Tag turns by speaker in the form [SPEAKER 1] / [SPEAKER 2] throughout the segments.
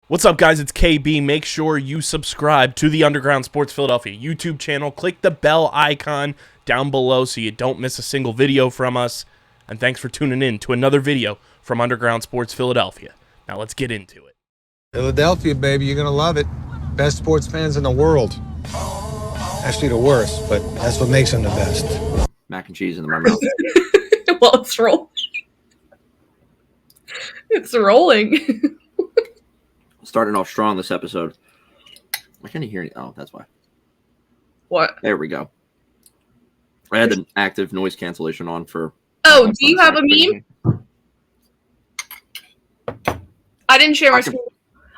[SPEAKER 1] What's up, guys? It's KB. Make sure you subscribe to the Underground Sports Philadelphia YouTube channel. Click the bell icon down below so you don't miss a single video from us. And thanks for tuning in to another video from Underground Sports Philadelphia. Now let's get into it.
[SPEAKER 2] Philadelphia, baby, you're gonna love it. Best sports fans in the world. Actually, the worst, but that's what makes them the best.
[SPEAKER 3] Mac and cheese in my mouth.
[SPEAKER 4] Well, it's rolling. It's rolling.
[SPEAKER 3] Starting off strong this episode. I can't hear any. Oh, that's why.
[SPEAKER 4] What?
[SPEAKER 3] There we go. I had the active noise cancellation on for.
[SPEAKER 4] Oh, do you have a meme? I didn't share my screen.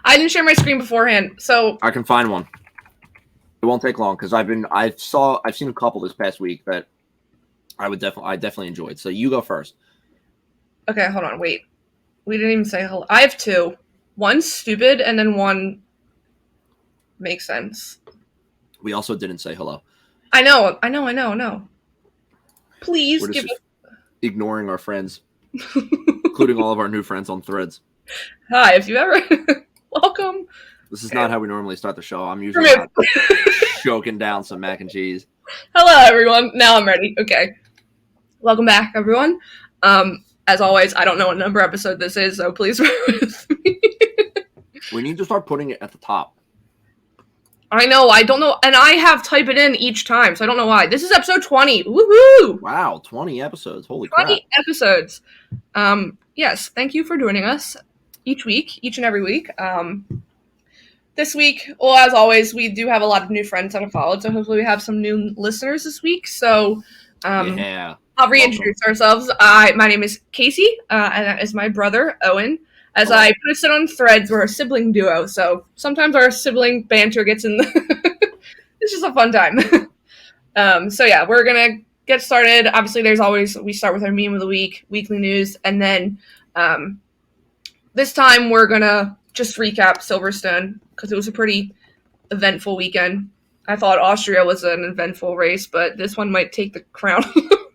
[SPEAKER 4] I didn't share my screen beforehand, so
[SPEAKER 3] I can find one. It won't take long because I've seen a couple this past week that I definitely enjoyed. So you go first.
[SPEAKER 4] okay, hold on, wait. We didn't even say hello. I have two. One's stupid, and then one makes sense.
[SPEAKER 3] We also didn't say hello.
[SPEAKER 4] I know. Please
[SPEAKER 3] We're
[SPEAKER 4] give
[SPEAKER 3] just
[SPEAKER 4] us.
[SPEAKER 3] ignoring our friends, including all of our new friends on Threads.
[SPEAKER 4] Hi, if you ever welcome.
[SPEAKER 3] This is not how we normally start the show. I'm usually not choking down some mac and cheese.
[SPEAKER 4] Hello, everyone. Now I'm ready. Okay. Welcome back, everyone. As always, I don't know what number episode this is, so please bear with me.
[SPEAKER 3] We need to start putting it at the top.
[SPEAKER 4] I know, I don't know, and I have type it in each time, so I don't know why. This is episode 20. Woohoo!
[SPEAKER 3] Wow, 20 episodes. Holy
[SPEAKER 4] 20
[SPEAKER 3] crap.
[SPEAKER 4] episodes. Yes, thank you for joining us each and every week. This week, well, as always, we do have a lot of new friends that have followed, so hopefully we have some new listeners this week. So,
[SPEAKER 3] Yeah.
[SPEAKER 4] I'll reintroduce ourselves. My name is Casey, and that is my brother, Owen. As
[SPEAKER 3] Hello.
[SPEAKER 4] I posted on Threads, we're a sibling duo, so sometimes our sibling banter gets in the... It's just a fun time. So yeah, we're going to get started. Obviously, we start with our meme of the week, weekly news, and then this time we're going to just recap Silverstone, because it was a pretty eventful weekend. I thought Austria was an eventful race, but this one might take the crown.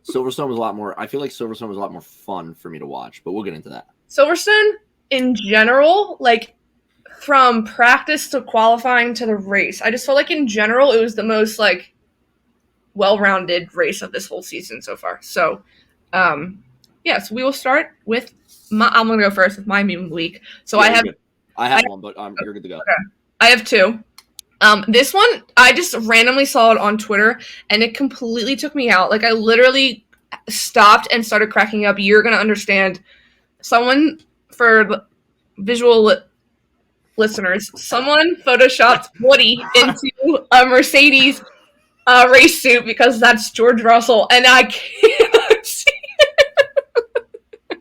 [SPEAKER 3] Silverstone was a lot more. I feel like Silverstone was a lot more fun for me to watch, but we'll get into that.
[SPEAKER 4] Silverstone, in general, like from practice to qualifying to the race, I just felt like in general it was the most like well-rounded race of this whole season so far. So, so we will start with I'm gonna go first with my meme of the week. So
[SPEAKER 3] Yeah,
[SPEAKER 4] I
[SPEAKER 3] have one, but you're good to go.
[SPEAKER 4] Okay. I have two. This one, I just randomly saw it on Twitter, and it completely took me out. Like, I literally stopped and started cracking up. You're going to understand. Someone, for visual listeners, someone photoshopped Woody into a Mercedes race suit because that's George Russell, and I can't see it.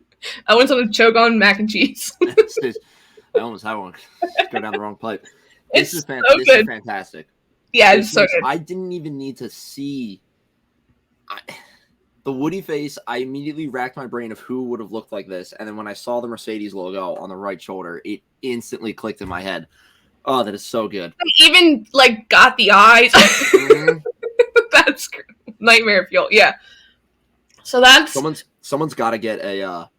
[SPEAKER 4] I want someone to choke on mac and cheese.
[SPEAKER 3] I almost had one go down the wrong pipe.
[SPEAKER 4] This
[SPEAKER 3] is
[SPEAKER 4] good.
[SPEAKER 3] fantastic.
[SPEAKER 4] Yeah, it's so good.
[SPEAKER 3] I didn't even need to see the Woody face. I immediately racked my brain of who would have looked like this, and then when I saw the Mercedes logo on the right shoulder, it instantly clicked in my head. Oh, that is so good.
[SPEAKER 4] I even like got the eyes.
[SPEAKER 3] Mm-hmm.
[SPEAKER 4] That's nightmare fuel. Yeah. So that's
[SPEAKER 3] someone's got to get a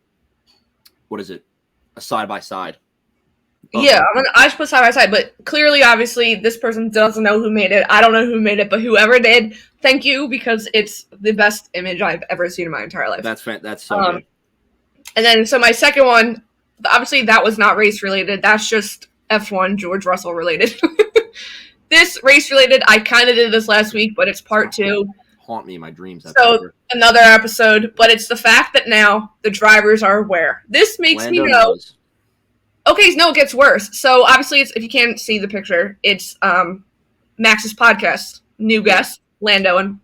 [SPEAKER 3] what is it? A side by side.
[SPEAKER 4] Yeah, I should put side by side, but clearly, obviously, this person doesn't know who made it. I don't know who made it, but whoever did, thank you, because it's the best image I've ever seen in my entire life.
[SPEAKER 3] That's so good.
[SPEAKER 4] And then, so my second one, obviously, that was not race related. That's just F1 George Russell related. This race related, I kind of did this last week, but it's part 2.
[SPEAKER 3] Haunt me in my dreams.
[SPEAKER 4] So another episode, but it's the fact that now the drivers are aware. This makes me know. Knows. Okay, no, it gets worse. So obviously, if you can't see the picture, it's Max's podcast, new guest, Lando and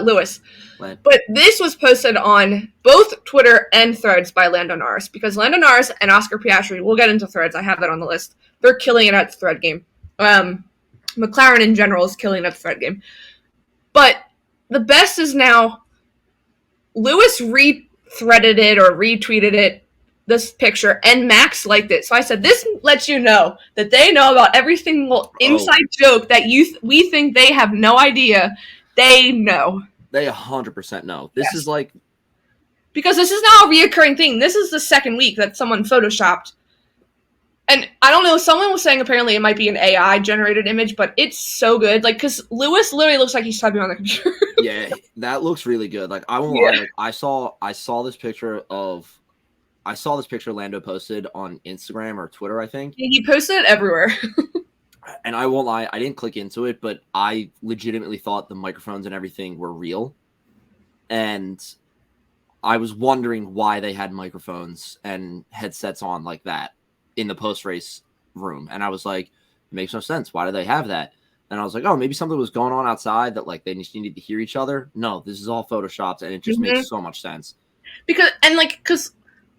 [SPEAKER 4] Lewis. But this was posted on both Twitter and Threads by Lando Norris, because Lando Norris and Oscar Piastri, we'll get into Threads, I have that on the list, they're killing it at the Thread game. McLaren in general is killing it at the Thread game. But the best is now, Lewis re-threaded it or retweeted it, this picture, and Max liked it. So I said, this lets you know that they know about every single inside joke that we think they have no idea. They know.
[SPEAKER 3] They 100% know. This is like...
[SPEAKER 4] Because this is now a reoccurring thing. This is the second week that someone photoshopped And I don't know, someone was saying apparently it might be an AI generated image, but it's so good. Like, because Lewis literally looks like he's typing on the computer.
[SPEAKER 3] Yeah, that looks really good. Like, I won't lie, like, I saw this picture Lando posted on Instagram or Twitter, I think.
[SPEAKER 4] He posted it everywhere.
[SPEAKER 3] And I won't lie, I didn't click into it, but I legitimately thought the microphones and everything were real. And I was wondering why they had microphones and headsets on like that in the post-race room. And I was like, it makes no sense. Why do they have that? And I was like, oh, maybe something was going on outside that like they just needed to hear each other. No, this is all photoshopped, and it just makes so much sense.
[SPEAKER 4] Because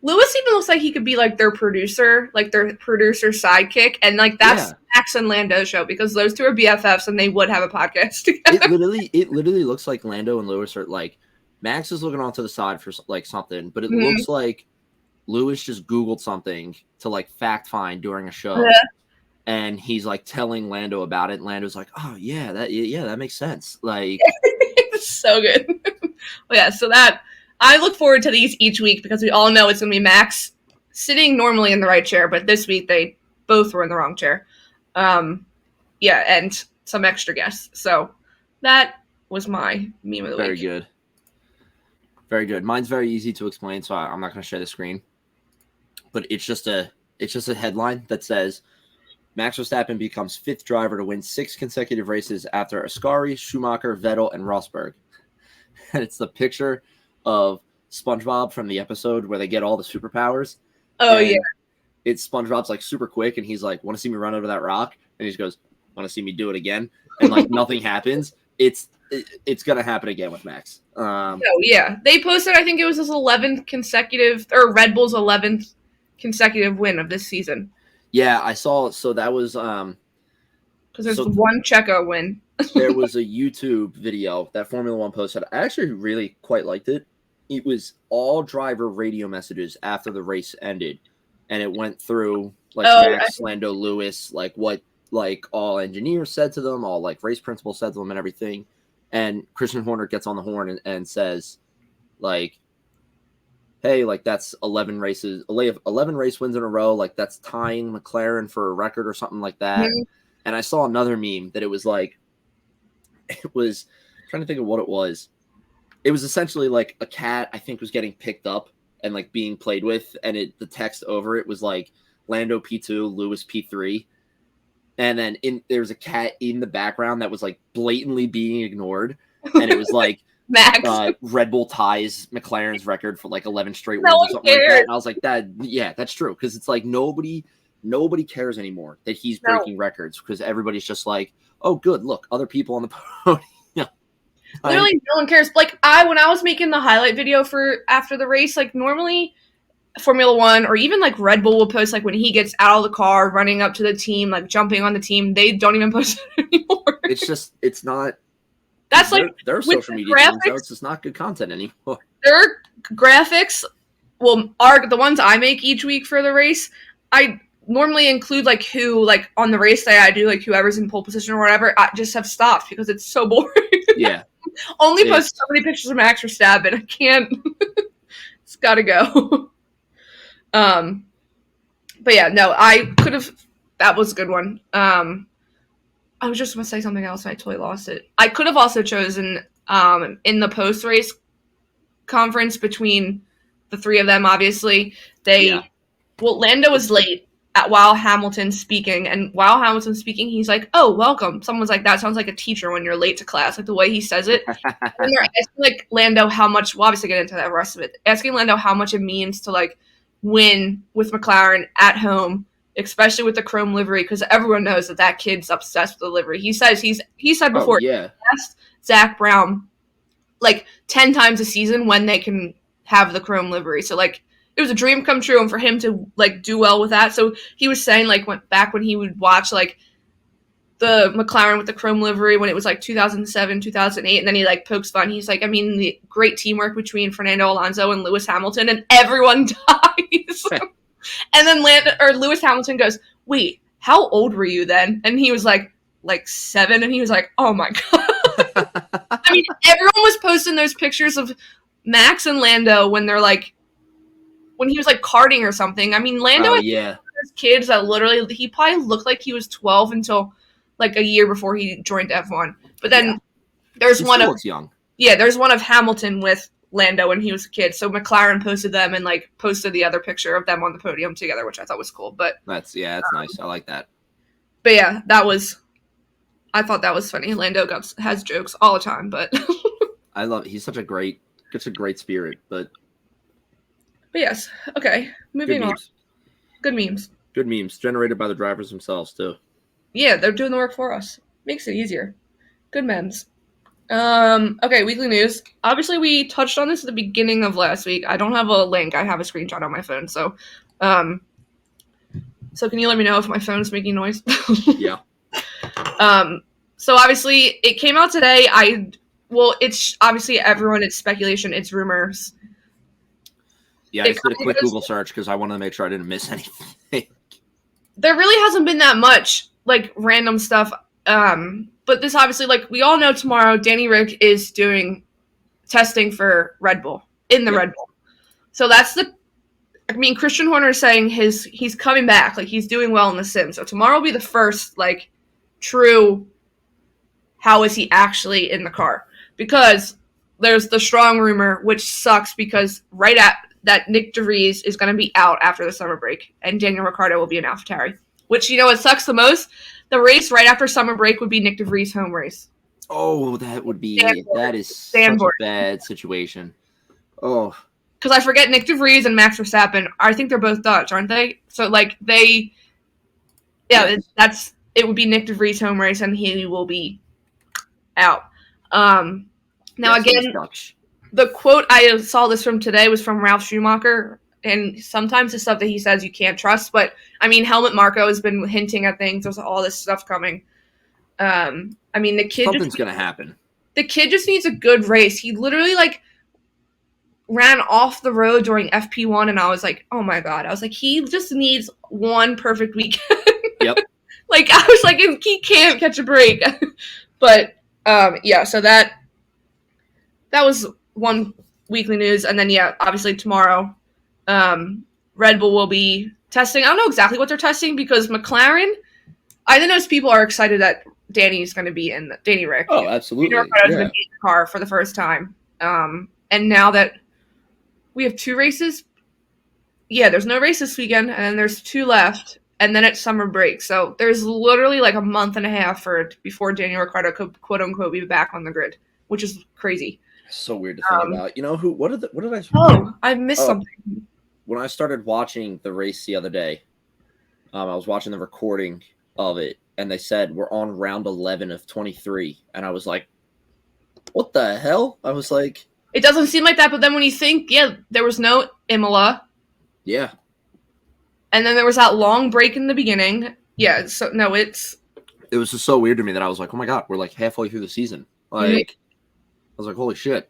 [SPEAKER 4] Lewis even looks like he could be like their producer sidekick, and like that's Max and Lando's show, because those two are BFFs and they would have a podcast together.
[SPEAKER 3] It literally looks like Lando and Lewis are like, Max is looking off to the side for like something, but it looks like Lewis just Googled something to like fact find during a show. Yeah. And he's like telling Lando about it. And Lando's like, oh yeah, that makes sense. Like,
[SPEAKER 4] it's so good. Well, yeah. So that I look forward to these each week, because we all know it's going to be Max sitting normally in the right chair, but this week they both were in the wrong chair. Yeah. And some extra guests. So that was my meme of the week.
[SPEAKER 3] Very good. Very good. Mine's very easy to explain, so I'm not going to share the screen. But it's just a headline that says Max Verstappen becomes 5th driver to win 6 consecutive races after Ascari, Schumacher, Vettel, and Rosberg. And it's the picture of SpongeBob from the episode where they get all the superpowers.
[SPEAKER 4] Oh, yeah.
[SPEAKER 3] It's SpongeBob's like super quick, and he's like, want to see me run over that rock? And he just goes, want to see me do it again? And like nothing happens. It's going to happen again with Max.
[SPEAKER 4] Oh, yeah. They posted, I think it was his 11th consecutive, or Red Bull's 11th consecutive win of this season.
[SPEAKER 3] Yeah, I saw. So that was
[SPEAKER 4] because there's one Checo win.
[SPEAKER 3] There was a YouTube video that Formula One posted. I actually really quite liked it. It was all driver radio messages after the race ended, and it went through like Max, Lando, Lewis, like what like all engineers said to them, all like race principals said to them, and everything. And Christian Horner gets on the horn and says, like, hey, like that's 11 race wins in a row. Like that's tying McLaren for a record or something like that. Mm-hmm. And I saw another meme that it was I'm trying to think of what it was. It was essentially like a cat, I think, was getting picked up and like being played with. And the text over it was like Lando P2, Lewis P3. And then there's a cat in the background that was like blatantly being ignored. And it was like,
[SPEAKER 4] Max.
[SPEAKER 3] Red Bull ties McLaren's record for like 11 straight wins or something like that. And I was like, that's true. Because it's like nobody cares anymore that he's breaking records, because everybody's just like, oh, good, look, other people on the podium.
[SPEAKER 4] Literally, no one cares. Like when I was making the highlight video for after the race, like normally Formula One or even like Red Bull will post like when he gets out of the car, running up to the team, like jumping on the team. They don't even post it anymore.
[SPEAKER 3] It's not.
[SPEAKER 4] That's like
[SPEAKER 3] their social media teams, so it's just not good content anymore.
[SPEAKER 4] Their graphics, are the ones I make each week for the race. I normally include like who, like on the race day, I do like whoever's in pole position or whatever. I just have stopped because it's so boring.
[SPEAKER 3] Yeah.
[SPEAKER 4] Only post so many pictures of Max Verstappen. I can't. It's got to go. But yeah, no, I could have. That was a good one. I was just going to say something else and I totally lost it. I could have also chosen in the post-race conference between the three of them, obviously. Lando was late while Hamilton's speaking. And while Hamilton's speaking, he's like, oh, welcome. Someone's like, that sounds like a teacher when you're late to class, like the way he says it. And they're asking like Lando how much, we'll obviously get into the rest of it, asking Lando how much it means to like win with McLaren at home, especially with the chrome livery, because everyone knows that kid's obsessed with the livery. He said before, he asked Zach Brown like 10 times a season when they can have the chrome livery. So like it was a dream come true, and for him to like do well with that. So he was saying like when he would watch like the McLaren with the chrome livery when it was like 2007, 2008, and then he like pokes fun. He's like, I mean, the great teamwork between Fernando Alonso and Lewis Hamilton, and everyone dies. And then Lewis Hamilton goes, wait, how old were you then? And he was like 7. And he was like, oh my God. I mean, everyone was posting those pictures of Max and Lando when they're like, when he was like karting or something. I mean, Lando those kids that literally he probably looked like he was 12 until like a year before he joined F1. But then there's
[SPEAKER 3] he
[SPEAKER 4] one
[SPEAKER 3] still
[SPEAKER 4] of
[SPEAKER 3] looks young.
[SPEAKER 4] Yeah, there's one of Hamilton with Lando when he was a kid. So McLaren posted them and like posted the other picture of them on the podium together, which I thought was cool. But
[SPEAKER 3] That's nice. I like that.
[SPEAKER 4] But yeah, I thought that was funny. Lando has jokes all the time, but
[SPEAKER 3] He's such a great spirit, but
[SPEAKER 4] yes. Okay, moving on. Good memes.
[SPEAKER 3] Good memes generated by the drivers themselves too.
[SPEAKER 4] Yeah, they're doing the work for us. Makes it easier. Good memes. Okay, weekly news. Obviously, we touched on this at the beginning of last week. I don't have a link. I have a screenshot on my phone. So can you let me know if my phone's making noise?
[SPEAKER 3] Yeah.
[SPEAKER 4] So obviously, it came out today. It's obviously everyone. It's speculation. It's rumors.
[SPEAKER 3] Yeah, I just did a quick Google search because I wanted to make sure I didn't miss anything.
[SPEAKER 4] There really hasn't been that much like random stuff. But this obviously, like we all know, tomorrow Danny Rick is doing testing for Red Bull in the Red Bull. So Christian Horner is saying he's coming back, like he's doing well in the sim. So tomorrow will be the first like true how is he actually in the car, because there's the strong rumor, which sucks because right at that Nick DeVries is going to be out after the summer break and Daniel Ricciardo will be in AlphaTauri, which what sucks the most. The race right after summer break would be Nick DeVries' home race.
[SPEAKER 3] Oh, that is such a bad situation. Oh,
[SPEAKER 4] because I forget Nick DeVries and Max Verstappen. I think they're both Dutch, aren't they? So like it would be Nick DeVries' home race and he will be out. Now again, the quote I saw this from today was from Ralph Schumacher. And sometimes the stuff that he says you can't trust. But, I mean, Helmut Marko has been hinting at things. There's all this stuff coming. The kid...
[SPEAKER 3] Something's going to happen.
[SPEAKER 4] The kid just needs a good race. He literally, like, ran off the road during FP1, and I was like, oh, my God. I was like, he just needs one perfect weekend.
[SPEAKER 3] Yep.
[SPEAKER 4] Like, I was like, he can't catch a break. But, so that was one weekly news. And then, obviously tomorrow... Red Bull will be testing. I don't know exactly what they're testing because McLaren, I know people are excited that Danny Rick.
[SPEAKER 3] Oh, absolutely.
[SPEAKER 4] Has been in the car for the first time. And now that we have 2 races, there's no race this weekend, and then there's 2 left, and then it's summer break. So there's literally like a month and a half before Daniel Ricciardo could quote unquote be back on the grid, which is crazy.
[SPEAKER 3] So weird to think about. What did I?
[SPEAKER 4] Oh, I missed something.
[SPEAKER 3] When I started watching the race the other day, I was watching the recording of it, and they said we're on round 11 of 23, and I was like, "What the hell?" I was like,
[SPEAKER 4] "It doesn't seem like that." But then when you think, there was no Imola,
[SPEAKER 3] and
[SPEAKER 4] then there was that long break in the beginning, So no, it
[SPEAKER 3] was just so weird to me that I was like, "Oh my God, we're like halfway through the season!" Like, I was like, "Holy shit!"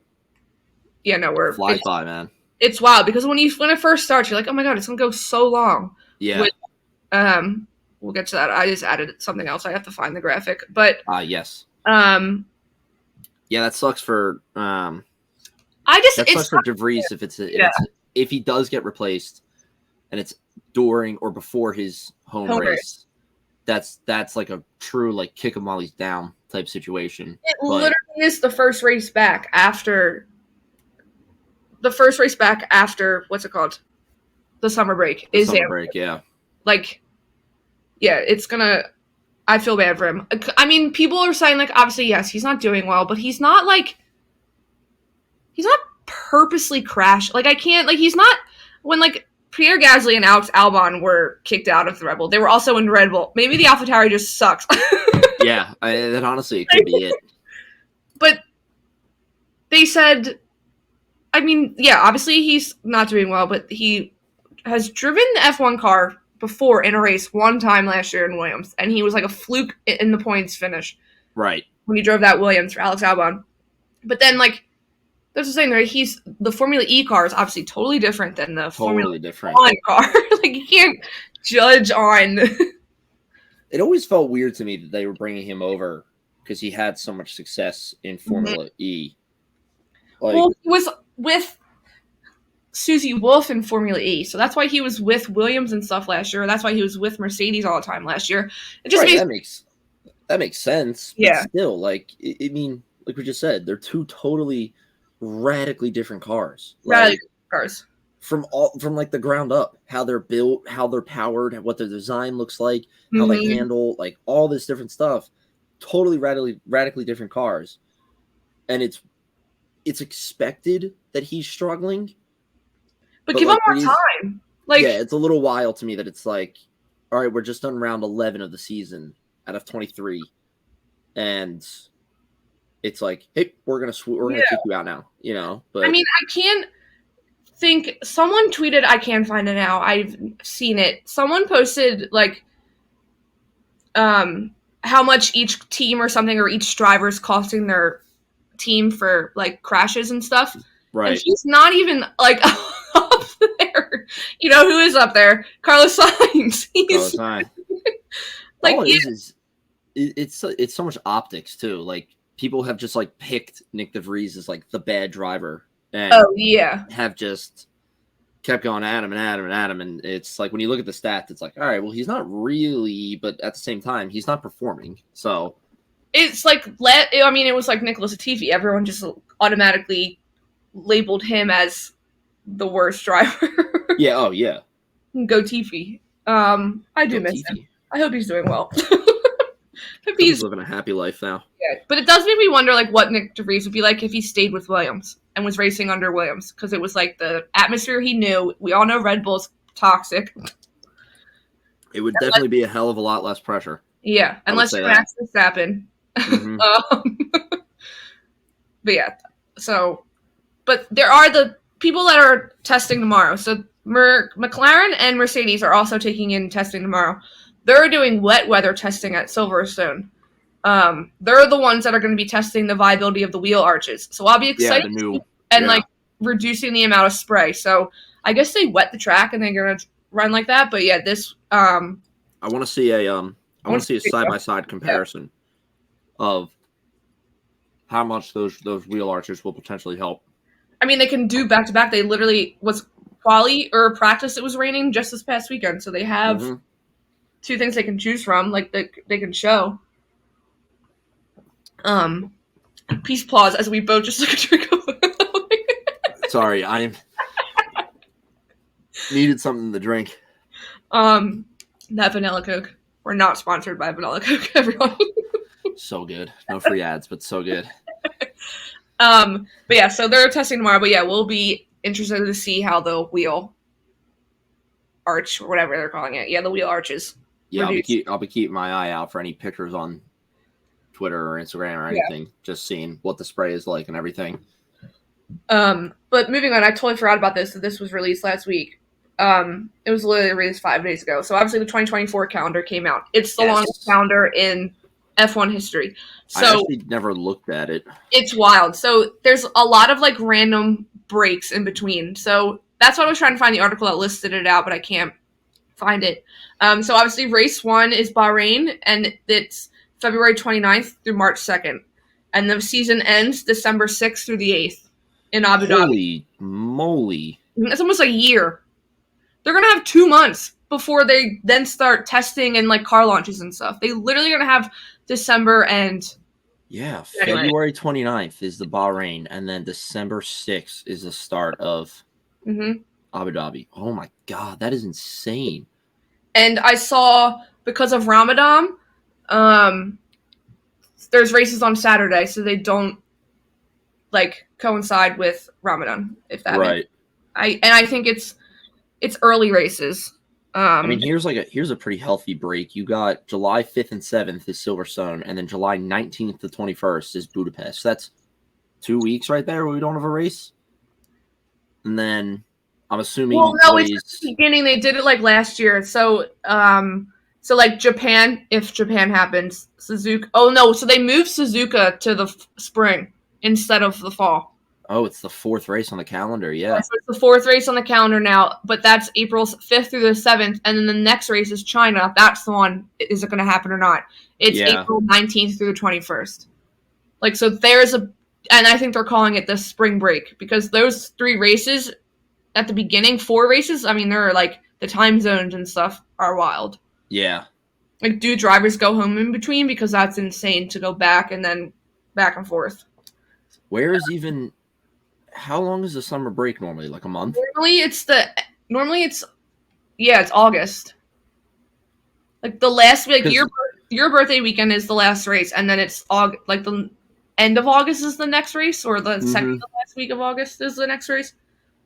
[SPEAKER 4] Yeah, no,
[SPEAKER 3] flies by, man.
[SPEAKER 4] It's wild because when it first starts, you're like, oh my God, it's gonna go so long.
[SPEAKER 3] Yeah.
[SPEAKER 4] We'll get to that. I just added something else. I have to find the graphic, but
[SPEAKER 3] yes.
[SPEAKER 4] Yeah,
[SPEAKER 3] that sucks for
[SPEAKER 4] that sucks
[SPEAKER 3] for DeVries if he does get replaced, and it's during or before his home race. That's like a true like kick him while he's down type situation.
[SPEAKER 4] It literally is the first race back after. The first race back after what's it called? The summer break is
[SPEAKER 3] summer break,
[SPEAKER 4] it's gonna. I feel bad for him. I mean, people are saying like, obviously, yes, he's not doing well, but he's not purposely crashed. Like I can't like he's not when like Pierre Gasly and Alex Albon were kicked out of the Red Bull. They were also in Red Bull. Maybe the AlphaTauri just sucks.
[SPEAKER 3] That honestly it could be it.
[SPEAKER 4] But they said. I mean, obviously he's not doing well, but he has driven the F1 car before in a race one time last year in Williams, and he was like a fluke in the points finish.
[SPEAKER 3] Right.
[SPEAKER 4] When he drove that Williams for Alex Albon. But then, like, there's the thing there, the Formula E car is obviously totally different than the Formula 1 car. Like, you can't judge on...
[SPEAKER 3] It always felt weird to me that they were bringing him over because he had so much success in Formula E. Like,
[SPEAKER 4] well, he was with Susie Wolf in Formula E. So that's why he was with Williams and stuff last year. That's why he was with Mercedes all the time last year. It just
[SPEAKER 3] that makes sense. But still, like, I mean, like we just said, they're two totally radically different cars.
[SPEAKER 4] Radically different cars.
[SPEAKER 3] From like the ground up, how they're built, how they're powered, what their design looks like, how they handle, like, all this different stuff. Totally radically different cars. And it's expected that he's struggling.
[SPEAKER 4] But give him more time. Like,
[SPEAKER 3] yeah, it's a little wild to me that it's like, all right, we're just on round 11 of the season out of 23, and it's like, hey, we're gonna kick you out now, you know. But
[SPEAKER 4] I mean, I can't think. Someone tweeted, I can't find it now. I've seen it. Someone posted like, how much each team or something, or each driver is costing their team for like crashes and stuff.
[SPEAKER 3] Right.
[SPEAKER 4] And he's not even like up there. You know who is up there? Carlos Sainz.
[SPEAKER 3] Carlos Sainz.
[SPEAKER 4] Like,
[SPEAKER 3] all it is it's so much optics too. Like, people have just like picked Nick DeVries as like the bad driver, and have just kept going at him and at him and at him. And it's like, when you look at the stats, it's like, all right, well, he's not really, but at the same time, he's not performing. So
[SPEAKER 4] it's like, I mean, it was like Nicholas Latifi. Everyone just automatically labeled him as the worst driver.
[SPEAKER 3] Yeah. Oh yeah.
[SPEAKER 4] Go Tiffy. I do miss him. I hope he's doing well. Hope he's
[SPEAKER 3] living a happy life now.
[SPEAKER 4] Yeah, but it does make me wonder, like, what Nick DeVries would be like if he stayed with Williams and was racing under Williams, because it was like the atmosphere he knew. We all know Red Bull's toxic.
[SPEAKER 3] It would definitely be a hell of a lot less pressure.
[SPEAKER 4] Yeah, unless you're Max Verstappen. But yeah, so, but there are the people that are testing tomorrow. So McLaren and Mercedes are also taking in testing tomorrow. They're doing wet weather testing at Silverstone. They're the ones that are going to be testing the viability of the wheel arches. So I'll be excited like reducing the amount of spray. So I guess they wet the track and they're going to run like that. But yeah, this
[SPEAKER 3] I want to see a side-by-side comparison of how much those wheel arches will potentially help.
[SPEAKER 4] I mean, they can do back-to-back. They literally was quali or practice. It was raining just this past weekend, so they have two things they can choose from. Like, they can show. Peace pause as we both just took a drink of it.
[SPEAKER 3] Sorry, I needed something to drink.
[SPEAKER 4] That vanilla Coke. We're not sponsored by vanilla Coke, everyone.
[SPEAKER 3] So good. No free ads, but so good.
[SPEAKER 4] But yeah, so they're testing tomorrow. But yeah, we'll be interested to see how the wheel arch, or whatever they're calling it. Yeah, the wheel arches.
[SPEAKER 3] Yeah, I'll be keeping my eye out for any pictures on Twitter or Instagram or anything. Just seeing what the spray is like and everything.
[SPEAKER 4] But moving on, I totally forgot about this. That this was released last week. It was literally released 5 days ago. So obviously the 2024 calendar came out. It's the longest calendar in F1 history. So
[SPEAKER 3] I actually never looked at it.
[SPEAKER 4] It's wild. So there's a lot of like random breaks in between. So that's why I was trying to find the article that listed it out, but I can't find it. So obviously race 1 is Bahrain, and it's February 29th through March 2nd. And the season ends December 6th through the 8th in Abu Dhabi.
[SPEAKER 3] Holy moly.
[SPEAKER 4] It's almost a year. They're going to have 2 months before they then start testing and like car launches and stuff. They literally going to have December and...
[SPEAKER 3] Yeah, February 29th is the Bahrain, and then December 6th is the start of Abu Dhabi. Oh my God, that is insane.
[SPEAKER 4] And I saw, because of Ramadan, there's races on Saturday, so they don't like coincide with Ramadan, if that makes sense. I think it's early races.
[SPEAKER 3] I mean, here's a pretty healthy break. You got July 5th and 7th is Silverstone, and then July 19th to 21st is Budapest. That's 2 weeks right there where we don't have a race. And then I'm assuming
[SPEAKER 4] it's the beginning. They did it like last year. So like Japan, if Japan happens, Suzuka. Oh no, so they moved Suzuka to the spring instead of the fall.
[SPEAKER 3] Oh, it's the 4th race on the calendar, yeah.
[SPEAKER 4] So it's the 4th race on the calendar now, but that's April 5th through the 7th, and then the next race is China. That's the one. Is it going to happen or not? It's April 19th through the 21st. Like, so and I think they're calling it the spring break, because those 3 races at the beginning 4 races. I mean, there are like the time zones and stuff are wild.
[SPEAKER 3] Yeah.
[SPEAKER 4] Like, do drivers go home in between? Because that's insane to go back and then back and forth.
[SPEAKER 3] Where is even? How long is the summer break normally? Like a month?
[SPEAKER 4] Normally it's August. Like the last week, your birthday weekend is the last race, and then it's August. Like the end of August is the next race, or the second to last week of August is the next race.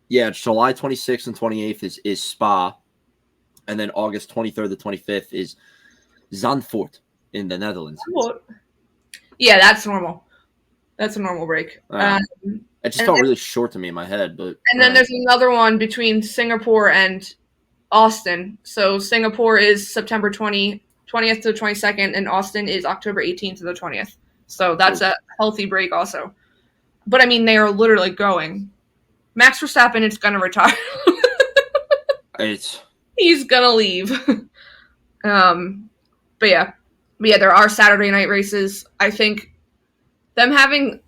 [SPEAKER 3] Yeah, July 26th and 28th is Spa, and then August 23rd to 25th is Zandvoort in the Netherlands.
[SPEAKER 4] Yeah, that's normal. That's a normal break.
[SPEAKER 3] It just felt really short to me in my head, but
[SPEAKER 4] and then there's another one between Singapore and Austin. So Singapore is September 20th to the 22nd, and Austin is October 18th to the 20th. So that's a healthy break also. But I mean, they are literally going. Max Verstappen is gonna retire. He's gonna leave. But yeah, there are Saturday night races. I think them having,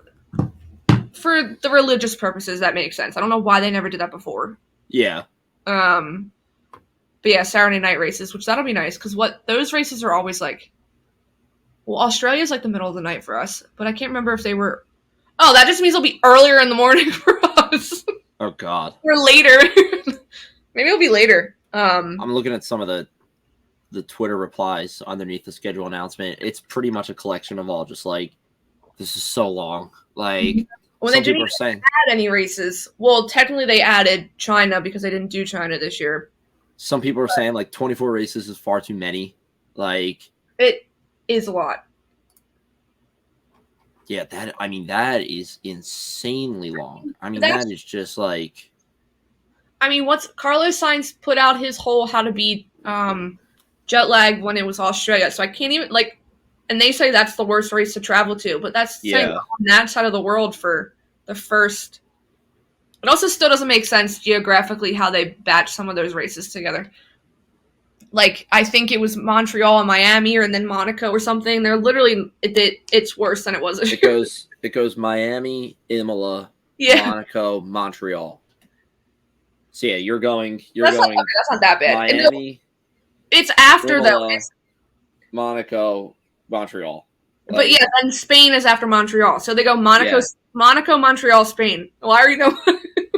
[SPEAKER 4] for the religious purposes, that makes sense. I don't know why they never did that before.
[SPEAKER 3] Yeah.
[SPEAKER 4] But yeah, Saturday night races, which that'll be nice, because those races are always like, well, Australia's like the middle of the night for us, but I can't remember if they were. Oh, that just means it'll be earlier in the morning for us.
[SPEAKER 3] Oh God.
[SPEAKER 4] Or later. Maybe it'll be later.
[SPEAKER 3] I'm looking at some of the Twitter replies underneath the schedule announcement. It's pretty much a collection of all just like, this is so long. Like,
[SPEAKER 4] when they didn't add any races. Well, technically they added China because they didn't do China this year.
[SPEAKER 3] Some people are saying like 24 races is far too many. Like,
[SPEAKER 4] it is a lot.
[SPEAKER 3] Yeah, that is insanely long. I mean, that is just like.
[SPEAKER 4] I mean, Carlos Sainz put out his whole how to beat jet lag when it was Australia, so I can't even and they say that's the worst race to travel to, but that's saying on that side of the world for the first. It also still doesn't make sense geographically how they batch some of those races together. Like, I think it was Montreal and Miami, or then Monaco or something. They're literally it's worse than it was.
[SPEAKER 3] It goes Miami, Imola, Monaco, Montreal. So yeah, you're going. That's
[SPEAKER 4] not that bad.
[SPEAKER 3] Miami.
[SPEAKER 4] It's after
[SPEAKER 3] Imola,
[SPEAKER 4] though.
[SPEAKER 3] Monaco, Montreal.
[SPEAKER 4] But yeah, then Spain is after Montreal. So they go Monaco, Montreal, Spain. Why are you know?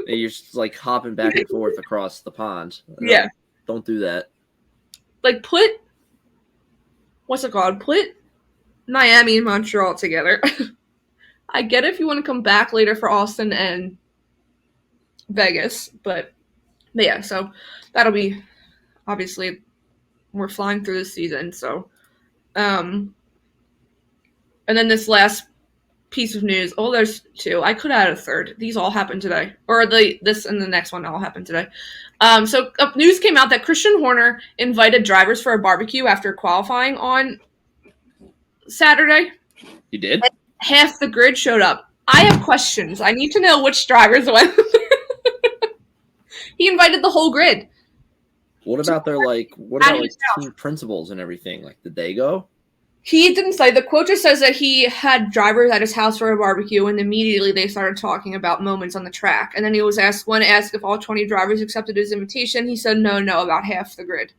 [SPEAKER 3] You're just like hopping back and forth across the pond.
[SPEAKER 4] Yeah.
[SPEAKER 3] Don't do that.
[SPEAKER 4] Like, what's it called? Put Miami and Montreal together. I get it if you want to come back later for Austin and Vegas, but yeah, so that'll be, obviously, we're flying through this season, so, and then this last piece of news, there's 2. I could add a third. These all happened today, or this and the next one all happened today. So news came out that Christian Horner invited drivers for a barbecue after qualifying on Saturday.
[SPEAKER 3] He did?
[SPEAKER 4] And half the grid showed up. I have questions. I need to know which drivers went. He invited the whole grid.
[SPEAKER 3] What about team principals and everything? Like, did they go?
[SPEAKER 4] He didn't say. The quote just says that he had drivers at his house for a barbecue, and immediately they started talking about moments on the track. And then he was asked if all 20 drivers accepted his invitation. He said no, about half the grid.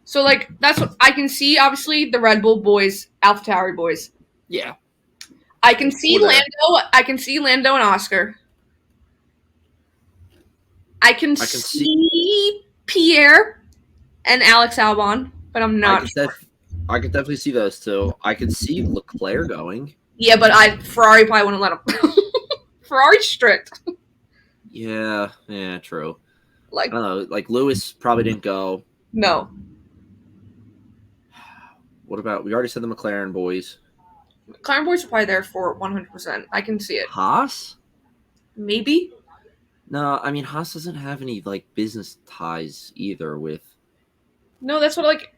[SPEAKER 4] So, like, that's what I can see. Obviously, the Red Bull boys, AlphaTauri boys.
[SPEAKER 3] Yeah.
[SPEAKER 4] I can see Lando. I can see Lando and Oscar. I can see Pierre and Alex Albon, but I'm not sure.
[SPEAKER 3] I could definitely see those 2. I could see Leclerc going.
[SPEAKER 4] Yeah, but Ferrari probably wouldn't let him. Ferrari's strict.
[SPEAKER 3] Yeah, true.
[SPEAKER 4] Like,
[SPEAKER 3] I don't know. Like, Lewis probably didn't go.
[SPEAKER 4] No.
[SPEAKER 3] What about, we already said the McLaren boys.
[SPEAKER 4] McLaren boys are probably there for 100%. I can see it.
[SPEAKER 3] Haas?
[SPEAKER 4] Maybe.
[SPEAKER 3] No, I mean, Haas doesn't have any, like, business ties either with.
[SPEAKER 4] No, that's what, like.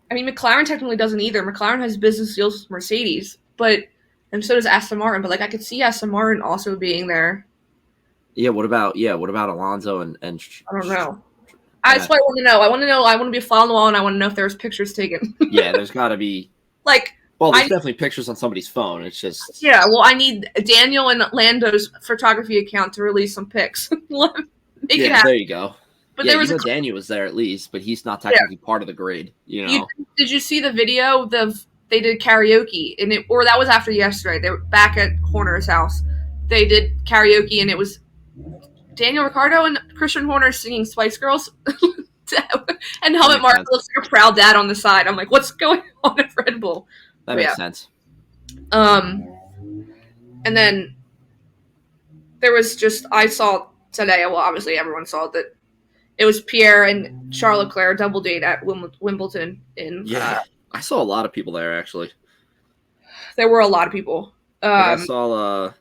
[SPEAKER 4] I mean, McLaren technically doesn't either. McLaren has business deals with Mercedes, and so does Aston Martin. But, like, I could see Aston Martin also being there.
[SPEAKER 3] Yeah, what about Alonso and
[SPEAKER 4] I don't know. That's what I want to know. I want to be a fly on the wall, and I want to know if there was pictures taken.
[SPEAKER 3] Yeah, there's got to be.
[SPEAKER 4] Like.
[SPEAKER 3] Well, there's definitely pictures on somebody's phone. It's just.
[SPEAKER 4] Yeah, well, I need Daniel and Lando's photography account to release some pics. It could
[SPEAKER 3] Yeah,
[SPEAKER 4] happen.
[SPEAKER 3] there you go.
[SPEAKER 4] But
[SPEAKER 3] Yeah,
[SPEAKER 4] there was
[SPEAKER 3] you know Daniel was there at least, but he's not technically part of the grid. You know.
[SPEAKER 4] Did you see the video? They did karaoke, and or that was after yesterday. They were back at Horner's house. They did karaoke, and it was Daniel Ricciardo and Christian Horner singing Spice Girls. And Helmut Marko looks like a proud dad on the side. I'm like, what's going on at Red Bull?
[SPEAKER 3] That makes sense.
[SPEAKER 4] And then there was I saw today, well, obviously everyone saw that it was Pierre and Charles Leclerc double date at Wimbledon.
[SPEAKER 3] I saw a lot of people there, actually.
[SPEAKER 4] There were a lot of people.
[SPEAKER 3] I saw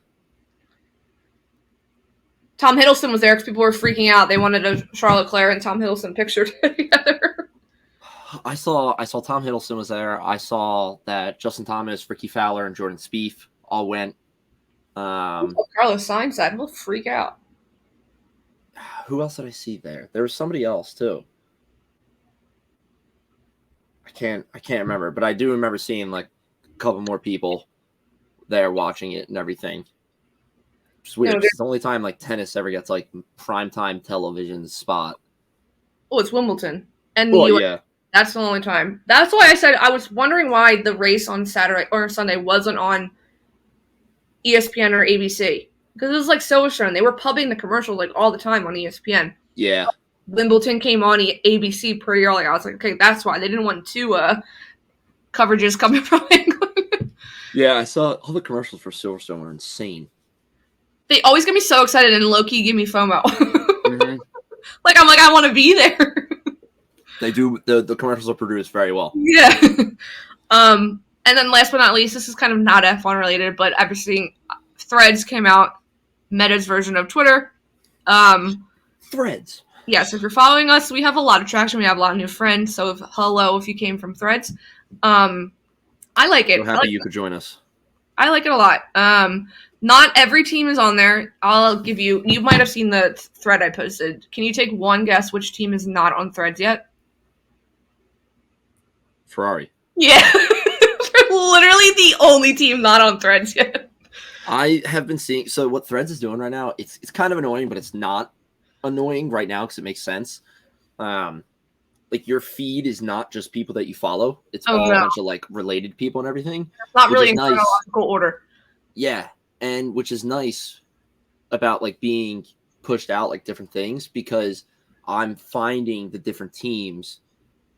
[SPEAKER 4] Tom Hiddleston was there because people were freaking out. They wanted a Charles Leclerc and Tom Hiddleston picture together.
[SPEAKER 3] I saw Tom Hiddleston was there. I saw that Justin Thomas, Ricky Fowler, and Jordan Spieth all went.
[SPEAKER 4] Carlos Sainz said, "We'll freak out."
[SPEAKER 3] Who else did I see there? There was somebody else too. I can't remember, but I do remember seeing like a couple more people there watching it and everything. It's weird. It's the only time like tennis ever gets like primetime television spot.
[SPEAKER 4] Oh, it's Wimbledon. And
[SPEAKER 3] yeah.
[SPEAKER 4] That's the only time. That's why I said I was wondering why the race on Saturday or Sunday wasn't on ESPN or ABC. Because it was like Silverstone. They were pubbing the commercials like all the time on ESPN.
[SPEAKER 3] Yeah.
[SPEAKER 4] Wimbledon came on ABC pretty early. I was like, okay, that's why. They didn't want two coverages coming from England.
[SPEAKER 3] Yeah, I saw all the commercials for Silverstone were insane.
[SPEAKER 4] They always get me so excited and low-key give me FOMO.
[SPEAKER 3] Mm-hmm.
[SPEAKER 4] I'm like, I want to be there.
[SPEAKER 3] They do. The commercials are produced very well.
[SPEAKER 4] Yeah. And then last but not least, this is kind of not F1 related, but I've been seeing Threads came out, Meta's version of Twitter.
[SPEAKER 3] Threads.
[SPEAKER 4] Yes, if you're following us, we have a lot of traction. We have a lot of new friends. So hello if you came from Threads. I like it.
[SPEAKER 3] So happy you could join us.
[SPEAKER 4] I like it a lot. Not every team is on there. I'll give you might have seen the thread I posted. Can you take one guess which team is not on Threads yet?
[SPEAKER 3] Ferrari.
[SPEAKER 4] Yeah. They're literally the only team not on Threads yet.
[SPEAKER 3] I have been seeing, so what Threads is doing right now, it's kind of annoying, but it's not annoying right now because it makes sense. Like your feed is not just people that you follow. It's a bunch of like related people and everything.
[SPEAKER 4] It's not really in chronological order.
[SPEAKER 3] Yeah. And which is nice about like being pushed out like different things because I'm finding the different teams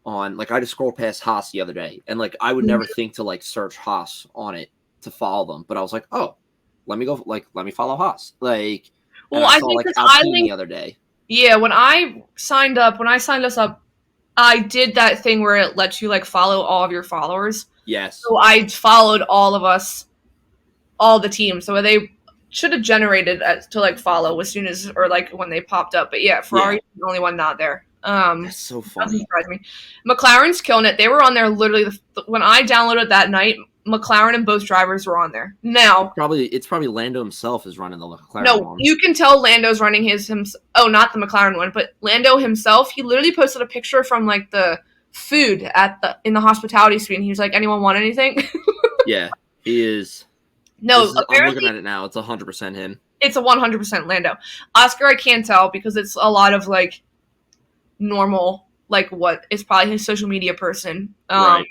[SPEAKER 3] on, like I just scrolled past Haas the other day and like I would never think to like search Haas on it to follow them. But I was like, oh, let me follow Haas. Like,
[SPEAKER 4] well,
[SPEAKER 3] I saw like Alpine the other day.
[SPEAKER 4] Yeah, when I signed us up, I did that thing where it lets you like follow all of your followers.
[SPEAKER 3] Yes.
[SPEAKER 4] So I followed all of us, all the teams. So they should have generated to like follow as soon as, or like when they popped up. But yeah, Ferrari's the only one not there.
[SPEAKER 3] That's so funny.
[SPEAKER 4] Doesn't surprise me. McLaren's killing it. They were on there literally when I downloaded that night. McLaren and both drivers were on there. Now,
[SPEAKER 3] it's probably Lando himself is running the McLaren.
[SPEAKER 4] No,
[SPEAKER 3] one.
[SPEAKER 4] You can tell Lando's running his. Oh, not the McLaren one, but Lando himself. He literally posted a picture from like the food in the hospitality suite. And he was like, "Anyone want anything?"
[SPEAKER 3] Yeah, he is.
[SPEAKER 4] No,
[SPEAKER 3] I'm looking at it now. It's 100% him.
[SPEAKER 4] It's a 100% Lando. Oscar, I can't tell because it's a lot of like normal, like what is probably his social media person.
[SPEAKER 3] Right.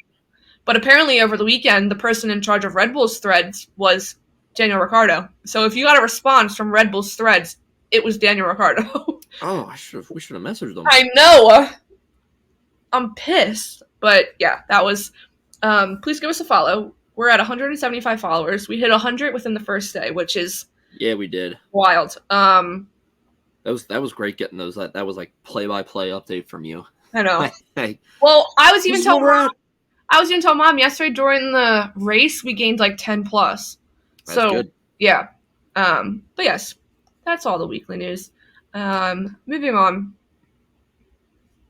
[SPEAKER 4] But apparently over the weekend, the person in charge of Red Bull's threads was Daniel Ricciardo. So if you got a response from Red Bull's threads, it was Daniel Ricciardo.
[SPEAKER 3] Oh, we should have messaged them.
[SPEAKER 4] I know. I'm pissed. But yeah, that was... please give us a follow. We're at 175 followers. We hit 100 within the first day, which is...
[SPEAKER 3] Yeah, we did.
[SPEAKER 4] Wild.
[SPEAKER 3] That was great getting those. That was like play-by-play update from you.
[SPEAKER 4] I know. Well, I was even telling Mom yesterday during the race we gained like 10 plus.
[SPEAKER 3] That's good.
[SPEAKER 4] Yeah. But yes, that's all the weekly news. Moving on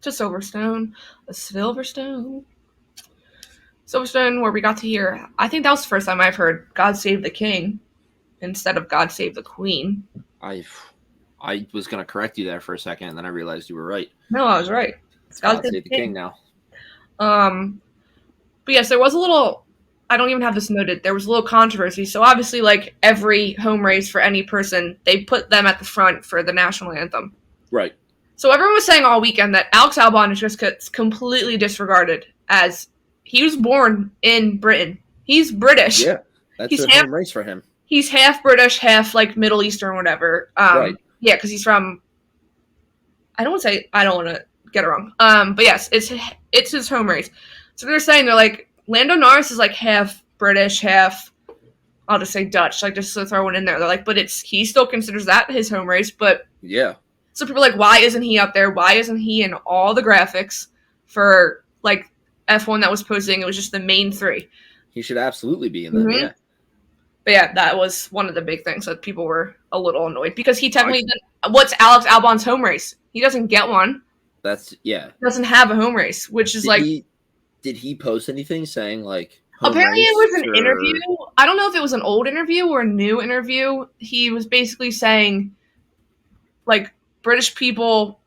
[SPEAKER 4] to Silverstone. Silverstone, where we got to hear, I think that was the first time I've heard God Save the King instead of God Save the Queen.
[SPEAKER 3] I was going to correct you there for a second, and then I realized you were right.
[SPEAKER 4] No, I was right.
[SPEAKER 3] It's God Save the King now.
[SPEAKER 4] But yes, there was a little, I don't even have this noted, there was a little controversy. So obviously, like every home race for any person, they put them at the front for the national anthem.
[SPEAKER 3] Right.
[SPEAKER 4] So everyone was saying all weekend that Alex Albon is just completely disregarded, as he was born in Britain. He's British.
[SPEAKER 3] Yeah, that's a home race for him.
[SPEAKER 4] He's half British, half like Middle Eastern, whatever.
[SPEAKER 3] Right.
[SPEAKER 4] Yeah, because he's from. I don't want to get it wrong. But yes, it's his home race. So they're saying like Lando Norris is like half British, half. I'll just say Dutch, like just to throw one in there. They're like, but he still considers that his home race, but
[SPEAKER 3] yeah.
[SPEAKER 4] So people are like, why isn't he up there? Why isn't he in all the graphics for like F1 that was posting? It was just the main 3.
[SPEAKER 3] He should absolutely be in them, yeah.
[SPEAKER 4] But yeah, that was one of the big things that people were a little annoyed because he technically what's Alex Albon's home race? He doesn't get one. He doesn't have a home race, which is
[SPEAKER 3] did he post anything saying like
[SPEAKER 4] apparently it was an interview. I don't know if it was an old interview or a new interview. He was basically saying like British people,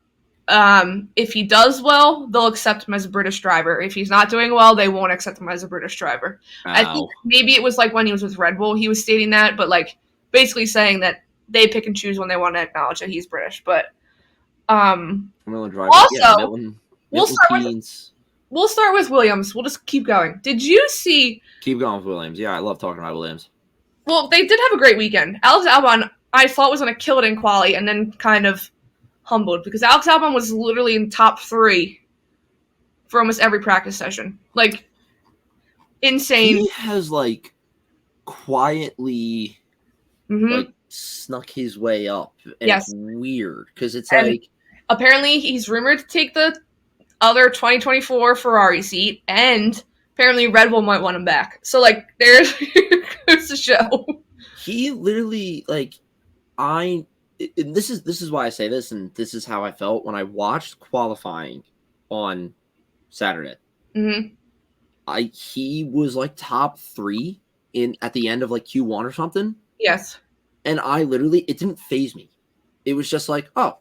[SPEAKER 4] if he does well, they'll accept him as a British driver. If he's not doing well, they won't accept him as a British driver. Ow. I think maybe it was like when he was with Red Bull, he was stating that, but like basically saying that they pick and choose when they want to acknowledge that he's British. But also, we'll start with Williams. We'll just keep going. Did you see?
[SPEAKER 3] Keep going with Williams. Yeah, I love talking about Williams.
[SPEAKER 4] Well, they did have a great weekend. Alex Albon, I thought was going to kill it in quali, and then kind of humbled because Alex Albon was literally in top 3 for almost every practice session. Like, insane.
[SPEAKER 3] He has, like, quietly, like, snuck his way up. And it's weird because it's like...
[SPEAKER 4] Apparently, he's rumored to take the other 2024 Ferrari seat, and apparently Red Bull might want him back. So, like, there's the show.
[SPEAKER 3] He literally, like, this is why I say this, and this is how I felt when I watched qualifying on Saturday. He was like top 3 at the end of like Q1 or something.
[SPEAKER 4] Yes.
[SPEAKER 3] And I literally, it didn't faze me. It was just like, oh,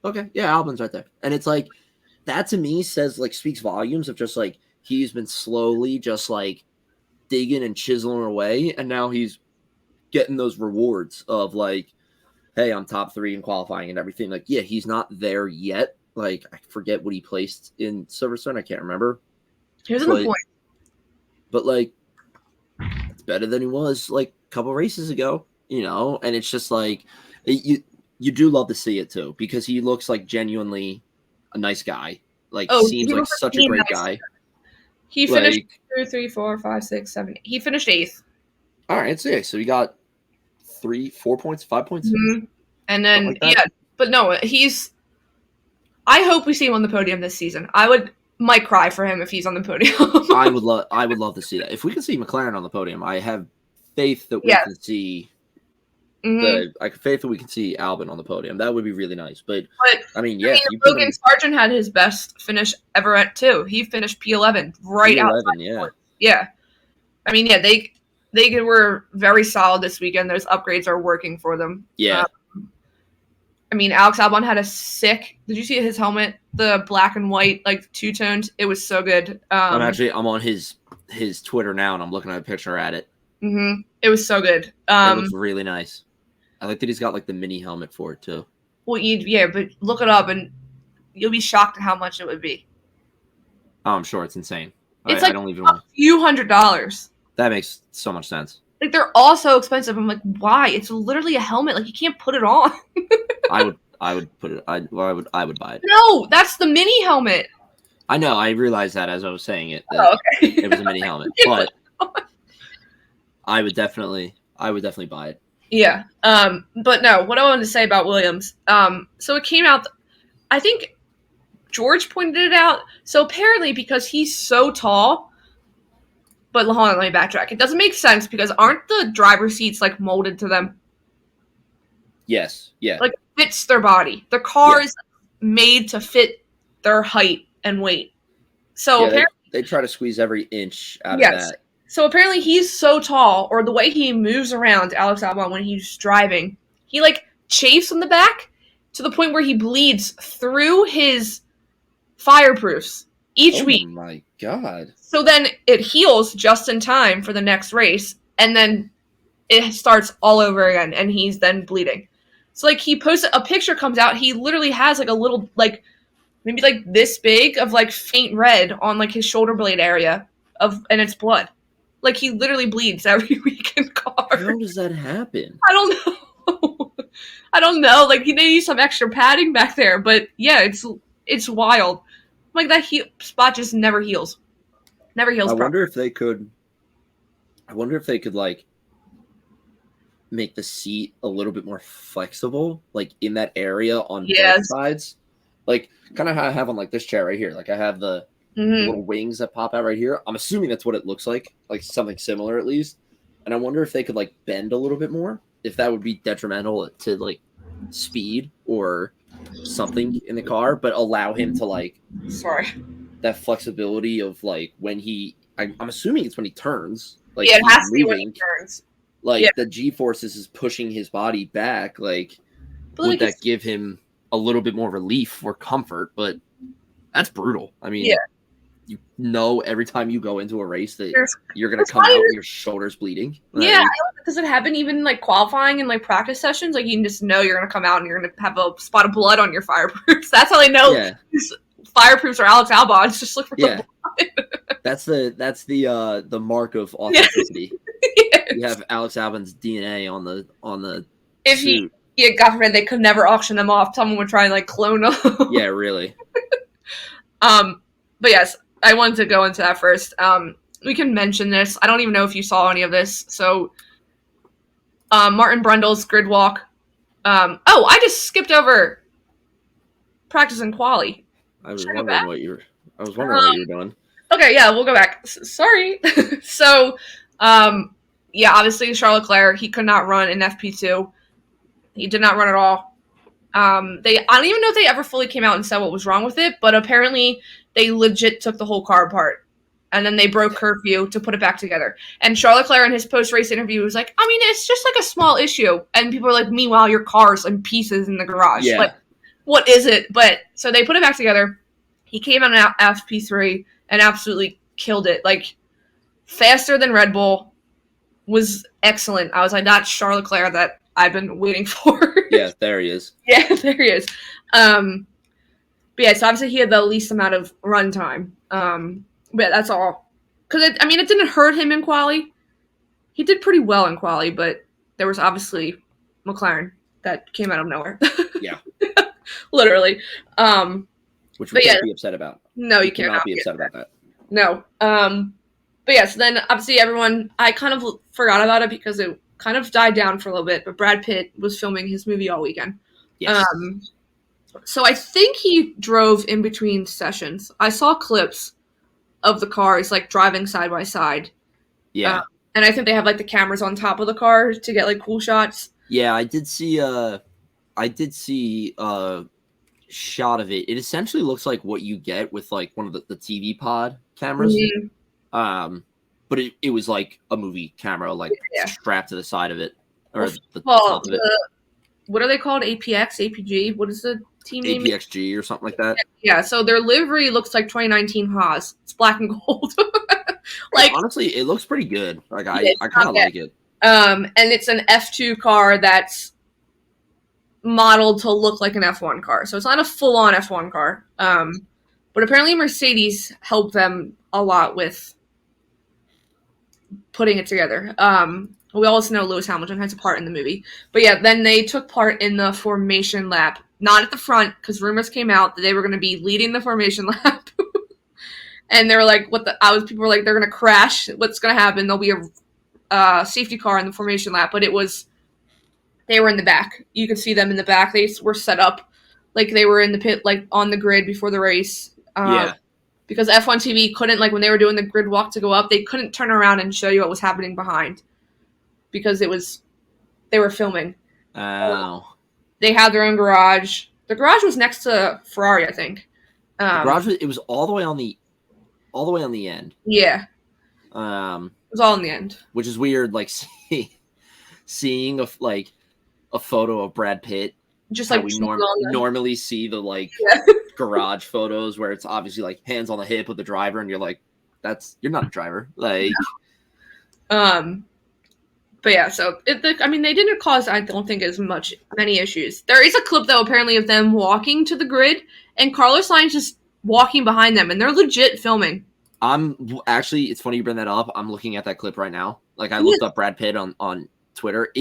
[SPEAKER 3] okay, yeah, Albon's right there. And it's like, that to me speaks volumes of just like, he's been slowly just like digging and chiseling away. And now he's getting those rewards of like, hey, I'm top 3 in qualifying and everything. Like, yeah, he's not there yet. Like, I forget what he placed in Silverstone. I can't remember.
[SPEAKER 4] Here's the point.
[SPEAKER 3] But, like, it's better than he was, like, a couple races ago, you know? And it's just, like, you do love to see it, too, because he looks like genuinely a nice guy. Like, seems like such a great guy.
[SPEAKER 4] He finished 2, 3, 4, 5, 6, 7. He finished 8th.
[SPEAKER 3] All right, so he got 3, 4 points, 5 points.
[SPEAKER 4] And then, but no, I hope we see him on the podium this season. Might cry for him if he's on the podium.
[SPEAKER 3] I would love to see that. If we can see McLaren on the podium, I have faith that we can see. I have faith that we can see Albon on the podium. That would be really nice. But I mean,
[SPEAKER 4] Logan Sargent had his best finish ever at 2. He finished P11 right outside. Yeah. I mean, they were very solid this weekend. Those upgrades are working for them.
[SPEAKER 3] Yeah.
[SPEAKER 4] I mean, Alex Albon had a sick. Did you see his helmet? The black and white, like 2-toned. It was so good.
[SPEAKER 3] I'm on his Twitter now, and I'm looking at a picture at it.
[SPEAKER 4] It was so good.
[SPEAKER 3] It looks really nice. I like that he's got like the mini helmet for it too.
[SPEAKER 4] Well, but look it up, and you'll be shocked at how much it would be.
[SPEAKER 3] Oh, I'm sure it's insane.
[SPEAKER 4] It's I don't even a few $100s.
[SPEAKER 3] That makes so much sense.
[SPEAKER 4] Like, they're all so expensive. I'm like, why? It's literally a helmet. Like, you can't put it on.
[SPEAKER 3] I would put it. I would buy it.
[SPEAKER 4] No, that's the mini helmet.
[SPEAKER 3] I know. I realized that as I was saying it.
[SPEAKER 4] Okay.
[SPEAKER 3] It was a mini helmet, but I would definitely buy it.
[SPEAKER 4] Yeah. But no, what I wanted to say about Williams. So it came out. I think George pointed it out. So apparently, because he's so tall. But hold on, let me backtrack. It doesn't make sense because aren't the driver seats like molded to them?
[SPEAKER 3] Yes. Yeah.
[SPEAKER 4] Like, it fits their body. The car is made to fit their height and weight. So apparently
[SPEAKER 3] they try to squeeze every inch out of that.
[SPEAKER 4] So apparently he's so tall, or the way he moves around, Alex Albon, when he's driving, he like chafes in the back to the point where he bleeds through his fireproofs each week.
[SPEAKER 3] Oh my God.
[SPEAKER 4] So then it heals just in time for the next race, and then it starts all over again, and he's then bleeding. So like he posts a picture comes out, he literally has like a little like maybe like this big of like faint red on like his shoulder blade area and it's blood. Like he literally bleeds every week in car.
[SPEAKER 3] How does that happen?
[SPEAKER 4] I don't know. I don't know. Like they need some extra padding back there, but yeah, it's wild. Like that spot just never heals. Never heals.
[SPEAKER 3] I wonder if they could like make the seat a little bit more flexible, like in that area on both sides. Like kind of how I have on like this chair right here. Like I have the little wings that pop out right here. I'm assuming that's what it looks like something similar at least. And I wonder if they could like bend a little bit more, if that would be detrimental to like speed or something in the car, but allow him to like that flexibility of like when I'm assuming it's when he turns. Like
[SPEAKER 4] it has to be when he turns.
[SPEAKER 3] Like the G-forces is pushing his body back. Like would that give him a little bit more relief or comfort? But that's brutal. I mean, you know, every time you go into a race that you're gonna come out and your shoulder's bleeding.
[SPEAKER 4] Yeah, does it happen even like qualifying and like practice sessions? Like you just know you're gonna come out and you're gonna have a spot of blood on your fireproofs. That's how they know fireproofs are Alex Albon. Just look for the blood. That's
[SPEAKER 3] the mark of authenticity. You have Alex Albon's DNA on the
[SPEAKER 4] if suit. God forbid they could never auction them off. Someone would try and like clone them.
[SPEAKER 3] Yeah, really.
[SPEAKER 4] But yes, I wanted to go into that first. We can mention this. I don't even know if you saw any of this. So, Martin Brundle's grid walk. I just skipped over practice and quali.
[SPEAKER 3] I was wondering what you were doing.
[SPEAKER 4] Okay, yeah, we'll go back. Sorry. So, obviously Charles Leclerc, he could not run in FP2. He did not run at all. I don't even know if they ever fully came out and said what was wrong with it, but apparently they legit took the whole car apart. And then they broke curfew to put it back together. And Charles Leclerc in his post-race interview was like, I mean, it's just like a small issue. And people are like, meanwhile, your car's in pieces in the garage.
[SPEAKER 3] Yeah.
[SPEAKER 4] Like, what is it? But, so they put it back together. He came out in FP3 and absolutely killed it. Like, faster than Red Bull, was excellent. I was like, that's Charles Leclerc that I've been waiting for.
[SPEAKER 3] Yeah, there he is.
[SPEAKER 4] Yeah, there he is. But yeah, so obviously he had the least amount of run time. But that's all. Because, it didn't hurt him in quali. He did pretty well in quali, but there was obviously McLaren that came out of nowhere.
[SPEAKER 3] Yeah.
[SPEAKER 4] Literally.
[SPEAKER 3] Which we can't be upset about.
[SPEAKER 4] No, you cannot
[SPEAKER 3] be upset about that.
[SPEAKER 4] No. But yeah, so then obviously I kind of forgot about it because it kind of died down for a little bit, but Brad Pitt was filming his movie all weekend.
[SPEAKER 3] Yes.
[SPEAKER 4] So I think he drove in between sessions. I saw clips of the cars like driving side by side.
[SPEAKER 3] Yeah.
[SPEAKER 4] And I think they have like the cameras on top of the car to get like cool shots.
[SPEAKER 3] Yeah, I did see a shot of it. It essentially looks like what you get with like one of the TV pod cameras. Mm-hmm. But it was like a movie camera, like strapped to the side of it or the top of it.
[SPEAKER 4] What are they called? APX, APG? What is the team name?
[SPEAKER 3] APXG or something like that.
[SPEAKER 4] Yeah. So their livery looks like 2019 Haas. It's black and gold.
[SPEAKER 3] Like honestly, it looks pretty good. Like I kind of like it.
[SPEAKER 4] And it's an F2 car that's modeled to look like an F1 car. So it's not a full-on F1 car. But apparently Mercedes helped them a lot with putting it together. We also know Lewis Hamilton has a part in the movie. But yeah, then they took part in the formation lap. Not at the front, because rumors came out that they were going to be leading the formation lap. And they were like, people were like, they're going to crash. What's going to happen? There'll be a safety car in the formation lap. But they were in the back. You could see them in the back. They were set up like they were in the pit, like on the grid before the race. Because F1 TV couldn't, like when they were doing the grid walk to go up, they couldn't turn around and show you what was happening behind. Because they were filming.
[SPEAKER 3] Oh.
[SPEAKER 4] They had their own garage. The garage was next to Ferrari, I think.
[SPEAKER 3] The garage it was all the way on the end.
[SPEAKER 4] Yeah. It was all in the end.
[SPEAKER 3] Which is weird, like seeing a photo of Brad Pitt.
[SPEAKER 4] Just like
[SPEAKER 3] we normally see the garage photos where it's obviously like hands on the hip with the driver, and you're like, you're not a driver. Like,
[SPEAKER 4] but But yeah, so they didn't cause, I don't think, many issues. There is a clip though, apparently, of them walking to the grid, and Carlos Sainz just walking behind them, and they're legit filming.
[SPEAKER 3] It's funny you bring that up. I'm looking at that clip right now. Like, I looked up Brad Pitt on Twitter.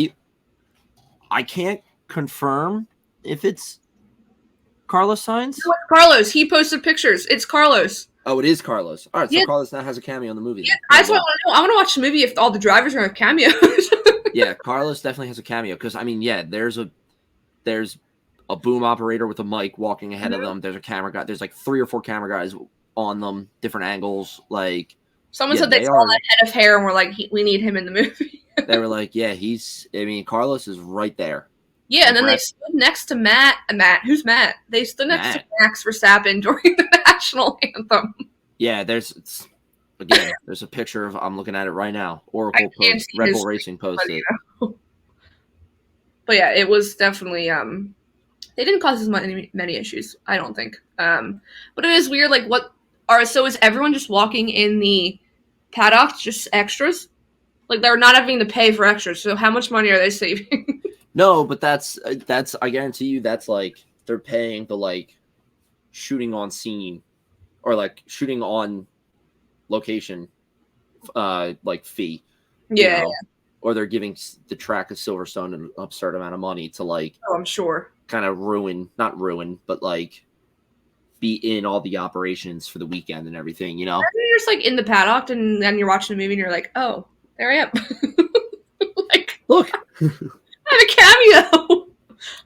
[SPEAKER 3] I can't confirm if it's Carlos Sainz.
[SPEAKER 4] No, it's Carlos. He posted pictures. It's Carlos.
[SPEAKER 3] Oh, it is Carlos. All right, so Carlos now has a cameo in the movie.
[SPEAKER 4] Yeah, that's what I want to know. I want to watch the movie if all the drivers are going to have cameos.
[SPEAKER 3] Yeah, Carlos definitely has a cameo because there's a boom operator with a mic walking ahead of them. There's a camera guy. There's like 3 or 4 camera guys on them, different angles. Like
[SPEAKER 4] someone said they saw that head of hair and were like, we need him in the movie.
[SPEAKER 3] They were like, yeah, Carlos is right there.
[SPEAKER 4] Yeah, and then they stood next to Matt. Who's Matt? They stood next to Max Verstappen during the national anthem. Yeah,
[SPEAKER 3] there's a picture of, I'm looking at it right now. Oracle post, Red Bull Racing posted.
[SPEAKER 4] But yeah, it was definitely they didn't cause as many issues, I don't think. But it is weird, like is everyone just walking in the paddock, just extras? Like they're not having to pay for extras, so how much money are they saving?
[SPEAKER 3] No, but that's I guarantee you that's like they're paying the like shooting on scene or like shooting on location like fee.
[SPEAKER 4] Yeah.
[SPEAKER 3] Or they're giving the track of Silverstone an absurd amount of money to like
[SPEAKER 4] I'm sure.
[SPEAKER 3] Kind of not ruin, but like be in all the operations for the weekend and everything, you know?
[SPEAKER 4] You're just like in the paddock and then you're watching the movie and you're like, oh, there I am. Like
[SPEAKER 3] look.
[SPEAKER 4] I have a cameo.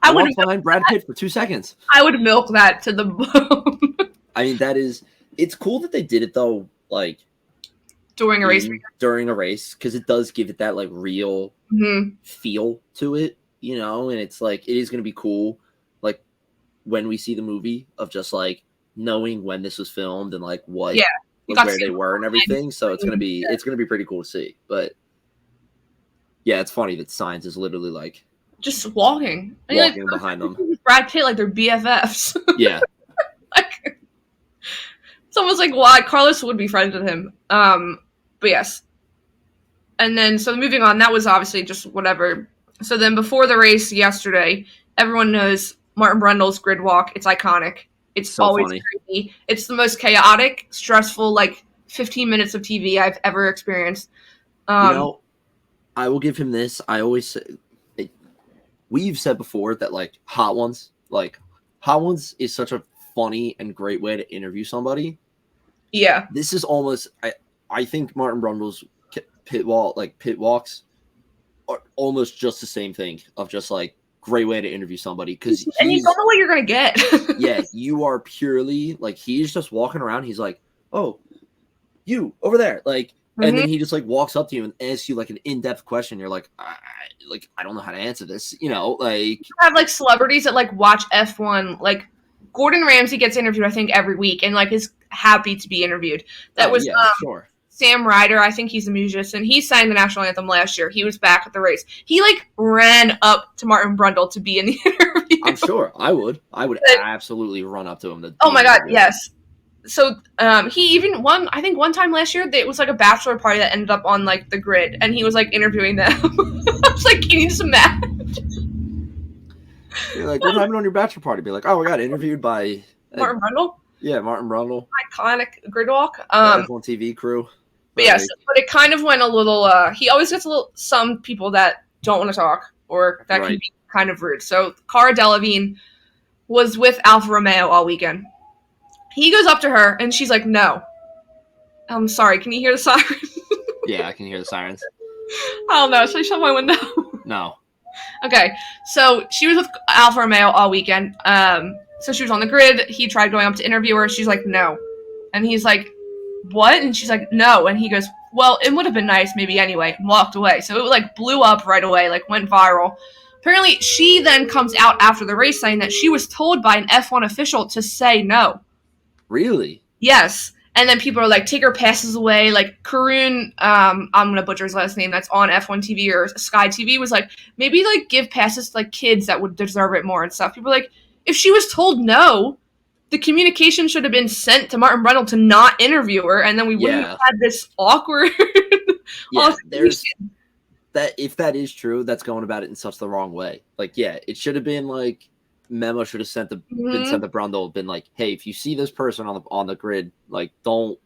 [SPEAKER 3] I would find Brad Pitt for 2 seconds.
[SPEAKER 4] I would milk that to the bone.
[SPEAKER 3] I mean, it's cool that they did it though, like
[SPEAKER 4] during a race,
[SPEAKER 3] because it does give it that like real feel to it, you know. And it's like it is going to be cool, like when we see the movie of just like knowing when this was filmed and like what, where they were and everything. So it's gonna be pretty cool to see, but. Yeah, it's funny that Sainz is literally like
[SPEAKER 4] just walking
[SPEAKER 3] behind them.
[SPEAKER 4] Brad Pitt, like they're BFFs.
[SPEAKER 3] Yeah,
[SPEAKER 4] like it's almost like why Carlos would be friends with him. But yes, and then so moving on, that was obviously just whatever. So then before the race yesterday, everyone knows Martin Brundle's grid walk. It's iconic. It's so always funny. Crazy. It's the most chaotic, stressful, like 15 minutes of TV I've ever experienced.
[SPEAKER 3] I will give him this. I always say, we've said before that like Hot Ones is such a funny and great way to interview somebody.
[SPEAKER 4] Yeah.
[SPEAKER 3] This is almost, I think Martin Brundle's pit walks are almost just the same thing of just like great way to interview somebody.
[SPEAKER 4] And you don't know what you're going to get.
[SPEAKER 3] Yeah. You are purely like, he's just walking around. He's like, oh, you over there. Like, and then he just like walks up to you and asks you like an in-depth question. You're like, I don't know how to answer this. You know, like
[SPEAKER 4] you have like celebrities that like watch F1. Like Gordon Ramsay gets interviewed, I think, every week, and like is happy to be interviewed. That was
[SPEAKER 3] sure.
[SPEAKER 4] Sam Ryder. I think he's a musician. He sang the national anthem last year. He was back at the race. He like ran up to Martin Brundle to be in the interview.
[SPEAKER 3] I'm sure I would absolutely run up to him.
[SPEAKER 4] Oh my God, yes. So he even I think one time last year, it was like a bachelor party that ended up on like the grid, and he was like interviewing them. I was like, can you just imagine?
[SPEAKER 3] You're like, what happened on your bachelor party? Be like, oh, I got interviewed by
[SPEAKER 4] Martin Brundle.
[SPEAKER 3] Yeah, Martin Brundle.
[SPEAKER 4] Iconic grid walk.
[SPEAKER 3] F1 TV crew.
[SPEAKER 4] But yes, but it kind of went a little. He always gets some people that don't want to talk or that can be kind of rude. So Cara Delevingne was with Alfa Romeo all weekend. He goes up to her, and she's like, no. I'm sorry, can you hear the sirens?
[SPEAKER 3] Yeah, I can hear the sirens.
[SPEAKER 4] I don't know. Should I shut my window?
[SPEAKER 3] No.
[SPEAKER 4] Okay, so she was with Alfa Romeo all weekend. So she was on the grid. He tried going up to interview her. She's like, no. And he's like, what? And she's like, no. And he goes, well, it would have been nice maybe anyway, and walked away. So it like blew up right away, like went viral. Apparently, she then comes out after the race saying that she was told by an F1 official to say no.
[SPEAKER 3] Really?
[SPEAKER 4] Yes. And then people are like, take her passes away. Like Karun, I'm going to butcher his last name, that's on F1 TV or Sky TV, was like, maybe like give passes to like kids that would deserve it more and stuff. People are like, if she was told no, the communication should have been sent to Martin Brundle to not interview her, and then we wouldn't have had this awkward
[SPEAKER 3] yeah, that if that is true, that's going about it in such the wrong way. Like, yeah, it should have been like memo should have been sent to Brundle, been like, hey, if you see this person on the grid, like don't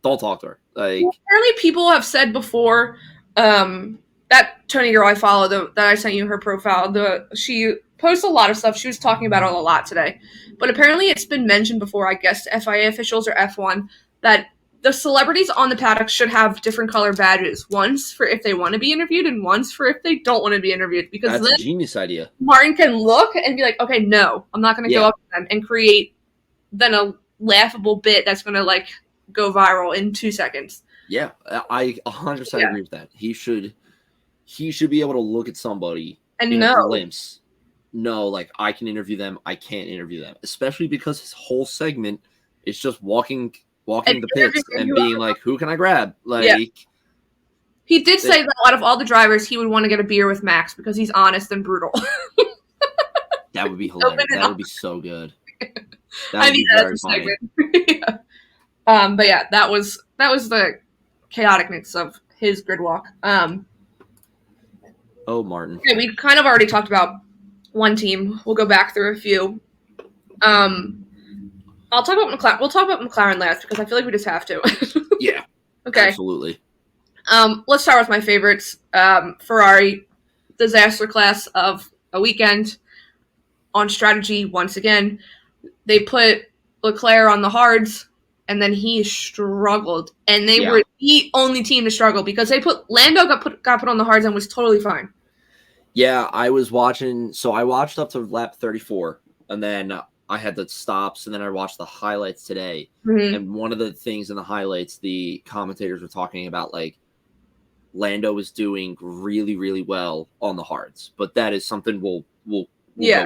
[SPEAKER 3] talk to her. Like,
[SPEAKER 4] well, apparently people have said before, that Tony girl I follow, that I sent you her profile, she posts a lot of stuff. She was talking about it a lot today. But apparently it's been mentioned before, I guess, to FIA officials or F1, that the celebrities on the paddock should have different color badges. Once for if they want to be interviewed and once for if they don't want to be interviewed. Because
[SPEAKER 3] that's
[SPEAKER 4] then
[SPEAKER 3] a genius idea.
[SPEAKER 4] Martin can look and be like, okay, no, I'm not going to go up to them and create then a laughable bit that's going to like go viral in 2 seconds.
[SPEAKER 3] Yeah, I 100% agree with that. He should be able to look at somebody
[SPEAKER 4] and
[SPEAKER 3] in a glimpse. No, like I can interview them, I can't interview them. Especially because his whole segment is just walking the pits and being like, who can I grab? Like,
[SPEAKER 4] he did say that out of all the drivers, he would want to get a beer with Max because he's honest and brutal.
[SPEAKER 3] That would be hilarious. That would be so good. That would be very funny.
[SPEAKER 4] But yeah, that was the chaoticness of his grid walk.
[SPEAKER 3] Oh, Martin.
[SPEAKER 4] Yeah, we kind of already talked about one team. We'll go back through a few. I'll talk about McLaren. We'll talk about McLaren last because I feel like we just have to.
[SPEAKER 3] Yeah.
[SPEAKER 4] Okay.
[SPEAKER 3] Absolutely.
[SPEAKER 4] Let's start with my favorites. Ferrari, disaster class of a weekend on strategy once again. They put Leclerc on the hards, and then he struggled. And they were the only team to struggle because they put Lando got put on the hards and was totally fine.
[SPEAKER 3] Yeah, I was watching. So I watched up to lap 34, and then I had the stops, and then I watched the highlights today.
[SPEAKER 4] Mm-hmm.
[SPEAKER 3] And one of the things in the highlights, the commentators were talking about, like, Lando was doing really, really well on the hards. But that is something we'll go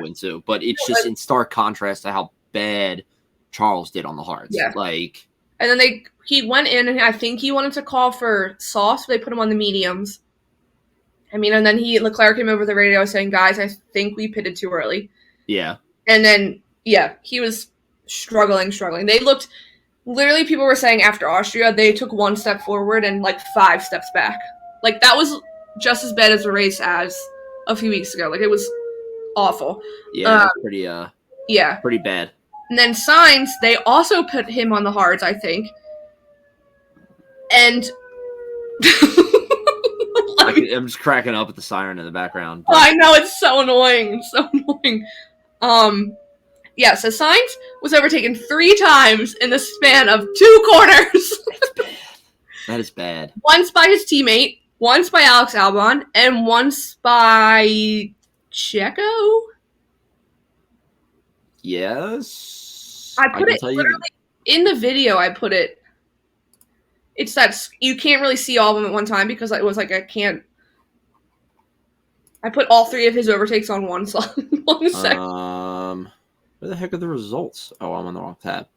[SPEAKER 3] into. But it's just in stark contrast to how bad Charles did on the hards.
[SPEAKER 4] Yeah.
[SPEAKER 3] Like,
[SPEAKER 4] and then he went in, and I think he wanted to call for sauce, so they put him on the mediums. I mean, and then Leclerc came over the radio saying, guys, I think we pitted too early.
[SPEAKER 3] Yeah.
[SPEAKER 4] And then, he was struggling. They looked, literally people were saying after Austria, they took 1 step forward and like 5 steps back. Like that was just as bad as the race as a few weeks ago. Like it was awful.
[SPEAKER 3] Yeah, that's pretty, pretty bad.
[SPEAKER 4] And then Sainz, they also put him on the hards, I think. And
[SPEAKER 3] I'm just cracking up at the siren in the background.
[SPEAKER 4] I know, it's so annoying. It's so annoying. So Sainz was overtaken 3 times in the span of 2 corners.
[SPEAKER 3] That's bad. That is bad.
[SPEAKER 4] Once by his teammate, once by Alex Albon, and once by Checo.
[SPEAKER 3] Yes.
[SPEAKER 4] I put it literally in the video. I put it. It's that you can't really see all of them at one time because it was like I put all 3 of his overtakes on one slot. 1 second.
[SPEAKER 3] Where the heck are the results? Oh, I'm on the wrong tab.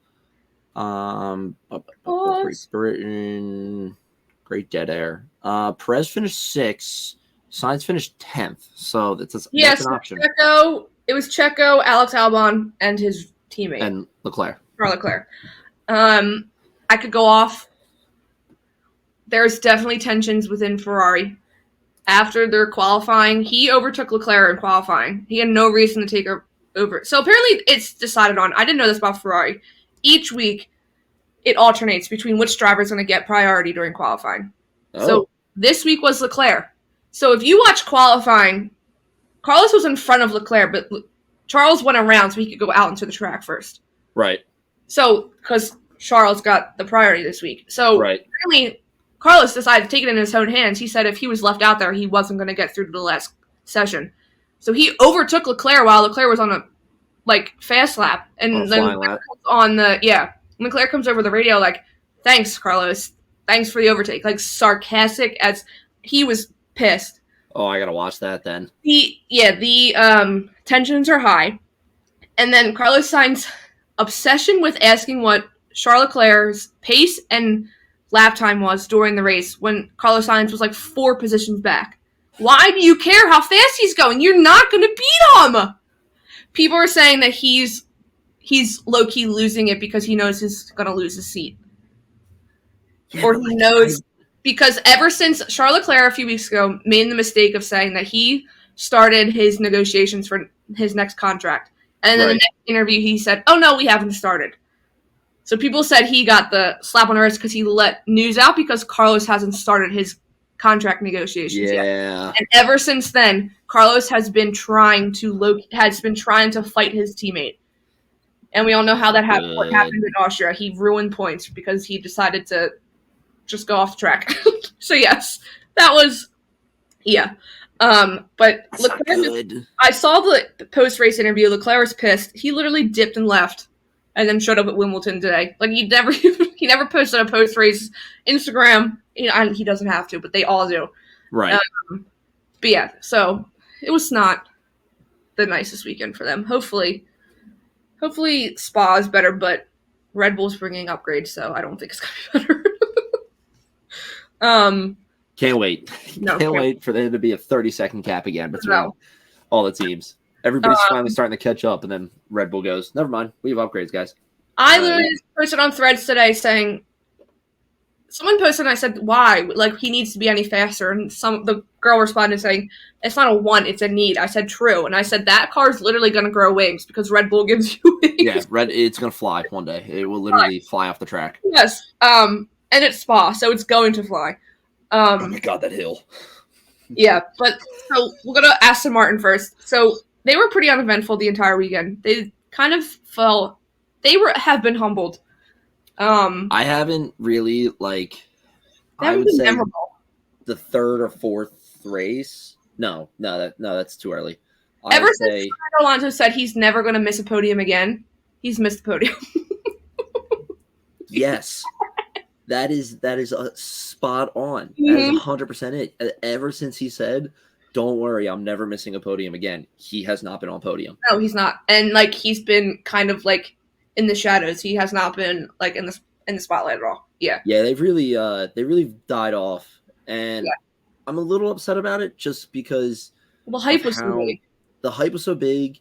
[SPEAKER 3] Great Britain, Great Dead Air. Perez finished 6th. Sainz finished 10th. So that's an option.
[SPEAKER 4] It was Checo, Alex Albon, and his teammate.
[SPEAKER 3] And Leclerc.
[SPEAKER 4] Charles Leclerc. I could go off. There's definitely tensions within Ferrari. After their qualifying, he overtook Leclerc in qualifying. He had no reason to take her over. So apparently it's decided on. I didn't know this about Ferrari. Each week, it alternates between which driver is going to get priority during qualifying. Oh. So this week was Leclerc. So if you watch qualifying, Carlos was in front of Leclerc, but Charles went around so he could go out into the track first.
[SPEAKER 3] Right.
[SPEAKER 4] So, because Charles got the priority this week. So, apparently, Carlos decided to take it in his own hands. He said if he was left out there, he wasn't going to get through to the last session. So he overtook Leclerc while Leclerc was on a fast lap, and then Leclerc comes over the radio like, "Thanks, Carlos. Thanks for the overtake." Like sarcastic as he was pissed.
[SPEAKER 3] Oh, I gotta watch that then.
[SPEAKER 4] The tensions are high, and then Carlos Sainz's obsession with asking what Charles Leclerc's pace and lap time was during the race when Carlos Sainz was like 4 positions back. Why do you care how fast he's going? You're not going to beat him. People are saying that he's low-key losing it because he knows he's going to lose his seat. Yeah, or he knows Because ever since Charles Leclerc a few weeks ago made the mistake of saying that he started his negotiations for his next contract. And then the next interview he said, oh no, we haven't started. So people said he got the slap on the wrist because he let news out because Carlos hasn't started his contract negotiations yet. And ever since then, Carlos has been trying to fight his teammate. And we all know how that what happened in Austria. He ruined points because he decided to just go off the track. So yes, that was but Leclerc, I saw the post-race interview. Leclerc was pissed. He literally dipped and left and then showed up at Wimbledon today. Like he never posted a post-race Instagram. He doesn't have to, but they all do.
[SPEAKER 3] Right.
[SPEAKER 4] But yeah, so it was not the nicest weekend for them. Hopefully Spa is better, but Red Bull's bringing upgrades, so I don't think it's gonna be better.
[SPEAKER 3] Can't wait. Can't wait for there to be a 30-second gap again between all the teams. Everybody's finally starting to catch up, and then Red Bull goes, never mind, we have upgrades, guys.
[SPEAKER 4] I literally posted on Threads today saying, someone posted and I said, why? Like, he needs to be any faster. And the girl responded saying, it's not a want, it's a need. I said, true. And I said, that car's literally going to grow wings because Red Bull gives you wings.
[SPEAKER 3] Yeah, it's going to fly one day. It will literally fly off the track.
[SPEAKER 4] Yes. And it's Spa, so it's going to fly.
[SPEAKER 3] Oh my God, that hill.
[SPEAKER 4] Yeah, but so we'll go to Aston Martin first. So they were pretty uneventful the entire weekend. They kind of have been humbled.
[SPEAKER 3] I haven't really I would say memorable. The third or fourth race. No, that's too early.
[SPEAKER 4] Ever since Fernando Alonso said he's never going to miss a podium again, he's missed the podium.
[SPEAKER 3] Yes, that is a spot on. That is 100% it. Ever since he said, "Don't worry, I'm never missing a podium again," he has not been on podium.
[SPEAKER 4] No, he's not, and he's been kind of in the shadows. He has not been in the spotlight at all. Yeah. Yeah,
[SPEAKER 3] they've really died off, and I'm a little upset about it just because
[SPEAKER 4] the hype was so big.
[SPEAKER 3] The hype was so big,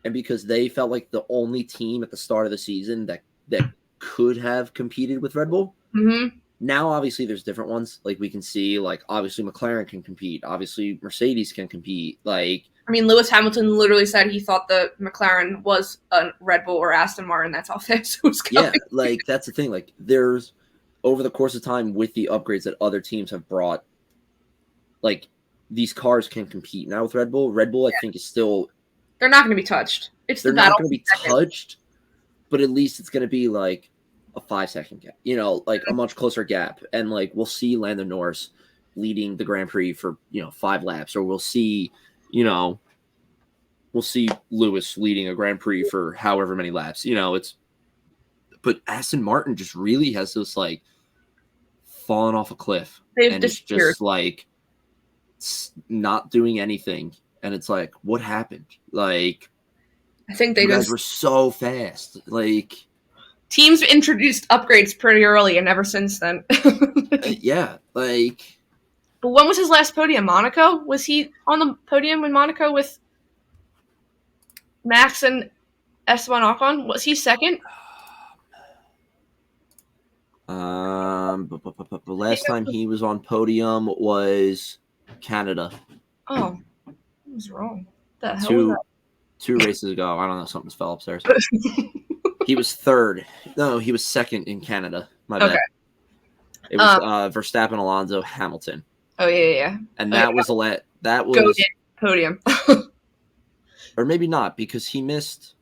[SPEAKER 3] and because they felt like the only team at the start of the season that could have competed with Red Bull.
[SPEAKER 4] Mm-hmm.
[SPEAKER 3] Now, obviously, there's different ones. We can see, obviously McLaren can compete. Obviously, Mercedes can compete.
[SPEAKER 4] Lewis Hamilton literally said he thought the McLaren was a Red Bull or Aston Martin. That's how fast it was going.
[SPEAKER 3] Yeah, that's the thing. There's, over the course of time, with the upgrades that other teams have brought, these cars can compete now with Red Bull. Red Bull, I think, is still...
[SPEAKER 4] They're not going to be touched. They're
[SPEAKER 3] not going to be touched, but at least it's going to be, a 5-second gap. A much closer gap. And, we'll see Lando Norris leading the Grand Prix for, 5 laps. Or we'll see... we'll see Lewis leading a Grand Prix for however many laps. But Aston Martin just really has this fallen off a cliff.
[SPEAKER 4] They've
[SPEAKER 3] and
[SPEAKER 4] disappeared.
[SPEAKER 3] It's just not doing anything. And it's what happened?
[SPEAKER 4] I think they
[SPEAKER 3] guys were so fast.
[SPEAKER 4] Teams introduced upgrades pretty early, and ever since then.
[SPEAKER 3] Yeah, But
[SPEAKER 4] when was his last podium? Monaco? Was he on the podium in Monaco with Max and Esteban Ocon? Was he second?
[SPEAKER 3] The last time he was on podium was Canada.
[SPEAKER 4] Oh, I was wrong. What the hell was that?
[SPEAKER 3] 2 races ago. I don't know. Something fell upstairs. He was third. No, he was second in Canada. My bad. It was Verstappen, Alonso, Hamilton.
[SPEAKER 4] Oh yeah.
[SPEAKER 3] And that was
[SPEAKER 4] podium.
[SPEAKER 3] Or maybe not, because he missed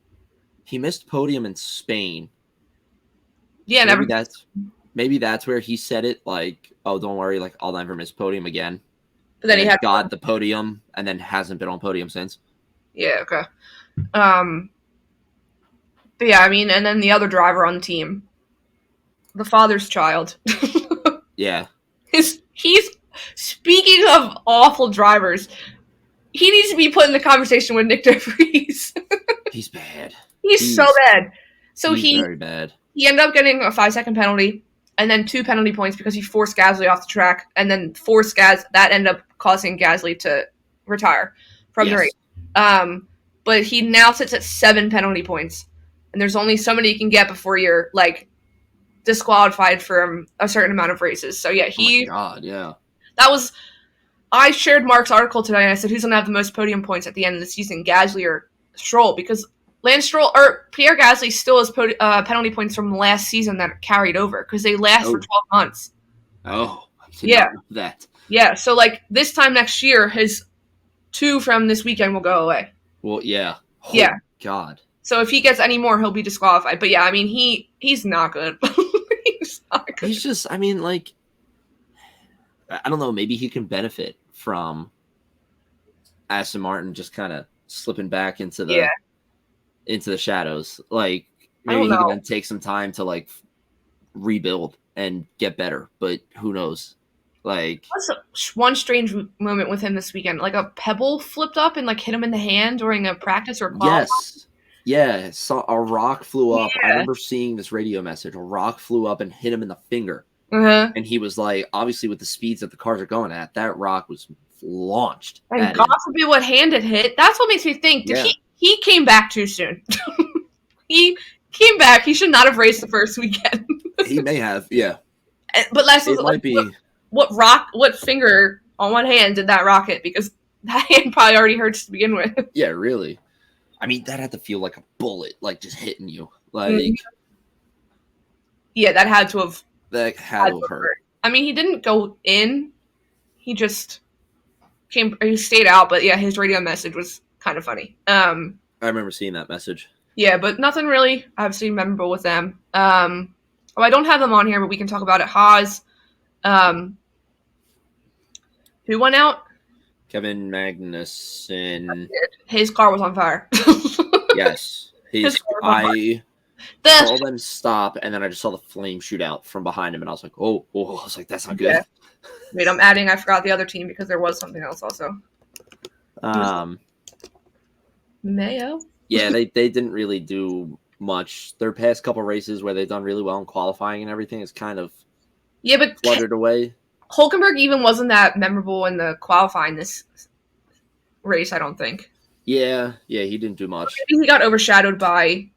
[SPEAKER 3] podium in Spain.
[SPEAKER 4] Yeah,
[SPEAKER 3] maybe that's where he said it, oh, don't worry, I'll never miss podium again.
[SPEAKER 4] But then he had
[SPEAKER 3] got the podium and then hasn't been on podium since.
[SPEAKER 4] Yeah, okay. But yeah, and then the other driver on the team, the father's child.
[SPEAKER 3] Yeah.
[SPEAKER 4] He's speaking of awful drivers, he needs to be put in the conversation with Nick DeVries.
[SPEAKER 3] He's bad.
[SPEAKER 4] He's so bad. So
[SPEAKER 3] he's very bad.
[SPEAKER 4] He ended up getting a 5-second penalty and then 2 penalty points because he forced Gasly off the track, and then that ended up causing Gasly to retire from the race. But he now sits at 7 penalty points, and there's only so many you can get before you're disqualified from a certain amount of races. So yeah,
[SPEAKER 3] Oh my God, yeah.
[SPEAKER 4] That was. I shared Mark's article today, and I said, who's going to have the most podium points at the end of the season, Gasly or Stroll? Because Pierre Gasly still has penalty points from last season that are carried over because they last for 12 months.
[SPEAKER 3] Oh,
[SPEAKER 4] yeah.
[SPEAKER 3] That.
[SPEAKER 4] Yeah, so like this time next year, his 2 from this weekend will go away.
[SPEAKER 3] Well, yeah.
[SPEAKER 4] Yeah.
[SPEAKER 3] God.
[SPEAKER 4] So if he gets any more, he'll be disqualified. But yeah, I mean, he's not good. He's not good.
[SPEAKER 3] He's just, I mean, like, I don't know, maybe he can benefit from Aston Martin just kind of slipping back into the shadows. Like, maybe he can then take some time to like rebuild and get better, but who knows? Like,
[SPEAKER 4] that's one strange moment with him this weekend. Like a pebble flipped up and like hit him in the hand during a practice or qualifying.
[SPEAKER 3] Yes. Yeah, so a rock flew up. I remember seeing this radio message. A rock flew up and hit him in the finger. And he was like, obviously with the speeds that the cars are going at, that rock was launched.
[SPEAKER 4] And God forbid what hand it hit. That's what makes me think. He came back too soon. He came back. He should not have raced the first weekend.
[SPEAKER 3] He may have, yeah.
[SPEAKER 4] But last
[SPEAKER 3] it might be.
[SPEAKER 4] What finger on one hand did that rock hit? Because that hand probably already hurts to begin with.
[SPEAKER 3] Yeah, really. I mean, that had to feel like a bullet, like just hitting you. Like,
[SPEAKER 4] yeah, that had to have.
[SPEAKER 3] That had to have hurt.
[SPEAKER 4] I mean, he didn't go in. He just he stayed out. But yeah, his radio message was kind of funny.
[SPEAKER 3] I remember seeing that message.
[SPEAKER 4] Yeah, but nothing really I've seen memorable with them. I don't have them on here, but we can talk about it. Haas. Who went out?
[SPEAKER 3] Kevin Magnussen.
[SPEAKER 4] His car was on fire.
[SPEAKER 3] Yes. I saw them stop, and then I just saw the flame shoot out from behind him, and I was like, oh, I was like, that's not good.
[SPEAKER 4] Yeah. Wait, I forgot the other team because there was something else also. Mayo?
[SPEAKER 3] Yeah, they didn't really do much. Their past couple races where they've done really well in qualifying and everything is kind of fluttered away.
[SPEAKER 4] Hulkenberg even wasn't that memorable in the qualifying this race, I don't think.
[SPEAKER 3] Yeah, he didn't do much.
[SPEAKER 4] Maybe he got overshadowed by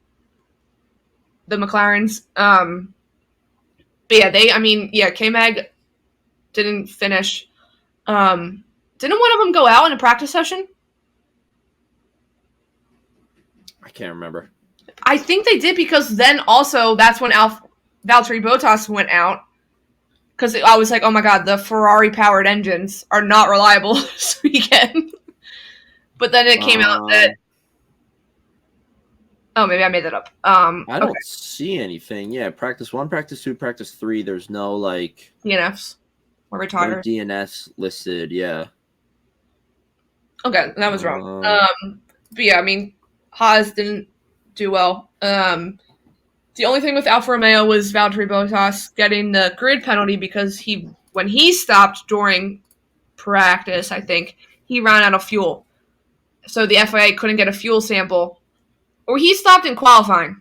[SPEAKER 4] the McLarens. But yeah, K-Mag didn't finish. Didn't one of them go out in a practice session?
[SPEAKER 3] I can't remember.
[SPEAKER 4] I think they did because then also that's when Valtteri Bottas went out. Because I was like, oh my God, the Ferrari-powered engines are not reliable this weekend. But then it came out that... Oh, maybe I made that up.
[SPEAKER 3] I don't see anything. Yeah, practice 1, practice 2, practice 3. There's no, like...
[SPEAKER 4] DNFs or retired.
[SPEAKER 3] No DNFs listed, yeah.
[SPEAKER 4] Okay, that was wrong. But yeah, I mean, Haas didn't do well. The only thing with Alfa Romeo was Valtteri Bottas getting the grid penalty because when he stopped during practice, I think, he ran out of fuel. So the FIA couldn't get a fuel sample. Or he stopped in qualifying.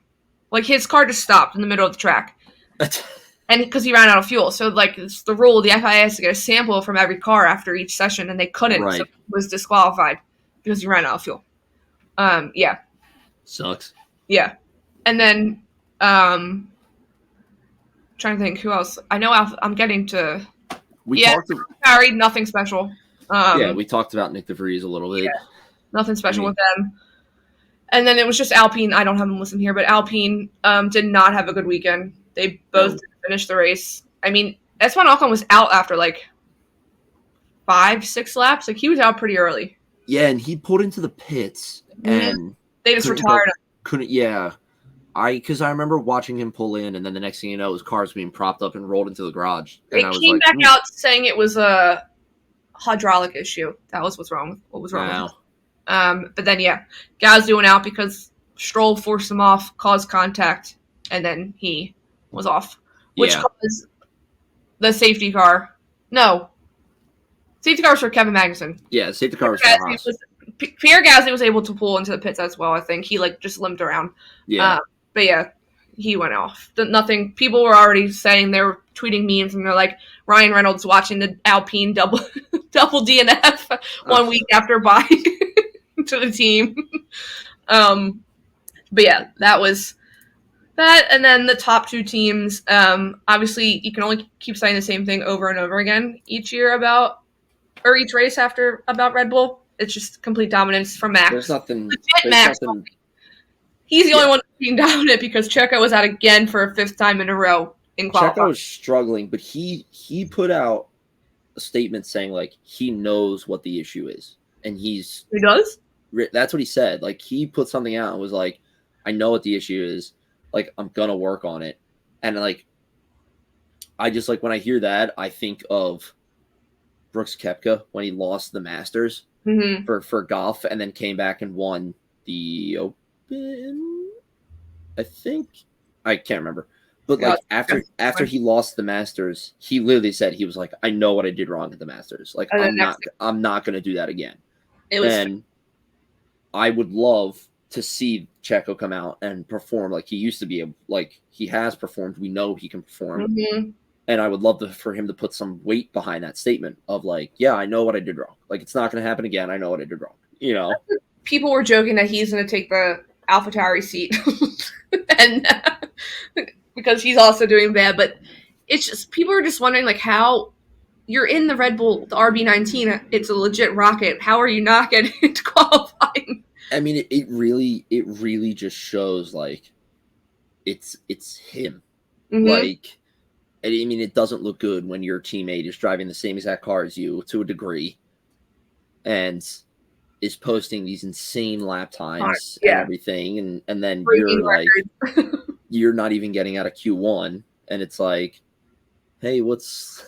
[SPEAKER 4] Like, his car just stopped in the middle of the track. And because he ran out of fuel. So, like, it's the rule. The FIA has to get a sample from every car after each session, and they couldn't.
[SPEAKER 3] Right.
[SPEAKER 4] So he was disqualified because he ran out of fuel. Yeah.
[SPEAKER 3] Sucks.
[SPEAKER 4] Yeah. And then, trying to think who else. I know I'm getting to... Harry, nothing special.
[SPEAKER 3] We talked about Nick DeVries a little bit.
[SPEAKER 4] Yeah, nothing special with them. And then it was just Alpine. I don't have them listed here, but Alpine did not have a good weekend. They both didn't finish the race. I mean, Esteban Ocon was out after like 5-6 laps. Like, he was out pretty early.
[SPEAKER 3] Yeah, and he pulled into the pits and
[SPEAKER 4] they just retired him.
[SPEAKER 3] Because I remember watching him pull in, and then the next thing you know, his car's being propped up and rolled into the garage. And
[SPEAKER 4] it came back out saying it was a hydraulic issue. That was what was wrong with it. But then, Gasly went out because Stroll forced him off, caused contact, and then he was off. Which caused the safety car. No. Safety car was for Kevin Magnussen.
[SPEAKER 3] Yeah, the safety car was for Haas.
[SPEAKER 4] Pierre Gasly was able to pull into the pits as well, I think. He, just limped around.
[SPEAKER 3] Yeah.
[SPEAKER 4] But yeah, he went off. Nothing. People were already saying, they were tweeting memes, and they're like, Ryan Reynolds watching the Alpine double DNF 1 week after bye to the team. But yeah, that was That, and then the top 2 teams, obviously you can only keep saying the same thing over and over again each year or each race about Red Bull. It's just complete dominance from Max.
[SPEAKER 3] There's nothing.
[SPEAKER 4] Legit Max. He's the only one being dominant because Checo was out again for a 5th time in a row in qualifying.
[SPEAKER 3] Checo was struggling, but he put out a statement saying like he knows what the issue is, and he
[SPEAKER 4] does.
[SPEAKER 3] That's what he said. Like he put something out and was like, "I know what the issue is. Like I'm gonna work on it." And like, I just like when I hear that, I think of Brooks Koepka when he lost the Masters for golf, and then came back and won the Open. I think I can't remember. But like after he lost the Masters, he literally said he was like, "I know what I did wrong at the Masters. Like I'm not going to do that again." And I would love to see Checo come out and perform like he used to be. Like he has performed. We know he can perform, and I would love for him to put some weight behind that statement of like, "Yeah, I know what I did wrong. Like it's not going to happen again. I know what I did wrong." You know,
[SPEAKER 4] people were joking that he's going to take the AlphaTauri seat, and. Because he's also doing bad, but it's just people are just wondering like how you're in the Red Bull, the RB19. It's a legit rocket. How are you not getting into qualifying?
[SPEAKER 3] I mean, it really just shows like it's him. Like, I mean, it doesn't look good when your teammate is driving the same exact car as you to a degree, and is posting these insane lap times and everything, and then you're like. You're not even getting out of Q1, and it's like, hey, what's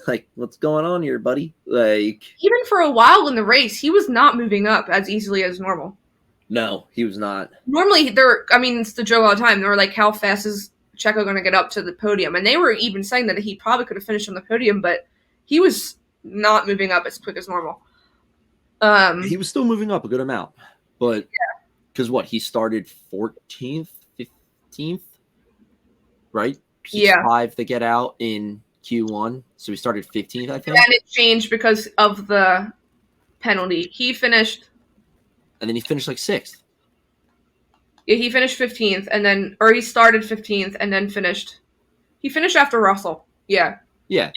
[SPEAKER 3] going on here, buddy? Like,
[SPEAKER 4] even for a while in the race, he was not moving up as easily as normal.
[SPEAKER 3] No, he was not.
[SPEAKER 4] Normally, it's the joke all the time. They were like, how fast is Checo going to get up to the podium? And they were even saying that he probably could have finished on the podium, but he was not moving up as quick as normal.
[SPEAKER 3] He was still moving up a good amount, but because he started 14th, 15th. Right? 5 to get out in Q1. So we started 15th, I think.
[SPEAKER 4] And it changed because of the penalty. He finished.
[SPEAKER 3] And then he finished like 6th.
[SPEAKER 4] Yeah, he finished 15th, or he started 15th and then finished. He finished after Russell. Yeah.
[SPEAKER 3] Yeah.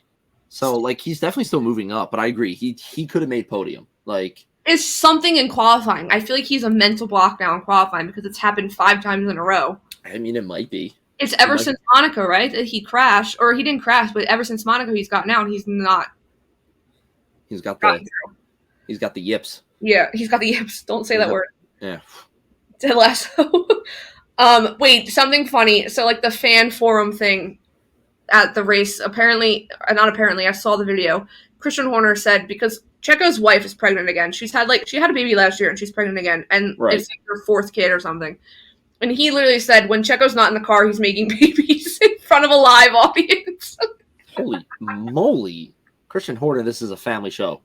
[SPEAKER 3] So, like, he's definitely still moving up, but I agree. He could have made podium. Like.
[SPEAKER 4] It's something in qualifying. I feel like he's a mental block now in qualifying because it's happened 5 times in a row.
[SPEAKER 3] I mean, it might be.
[SPEAKER 4] It's ever since Monaco, right? That he crashed, or he didn't crash, but ever since Monaco, he's gotten out. He's not.
[SPEAKER 3] He's got the yips.
[SPEAKER 4] Yeah, he's got the yips. Don't say that word.
[SPEAKER 3] Yeah.
[SPEAKER 4] Ted Lasso. Wait, something funny. So, like the fan forum thing at the race. Not apparently. I saw the video. Christian Horner said because Checo's wife is pregnant again. She had a baby last year, and she's pregnant again, and it's like her 4th kid or something. And he literally said, when Checo's not in the car, he's making babies in front of a live audience.
[SPEAKER 3] Holy moly. Christian Horner, this is a family show.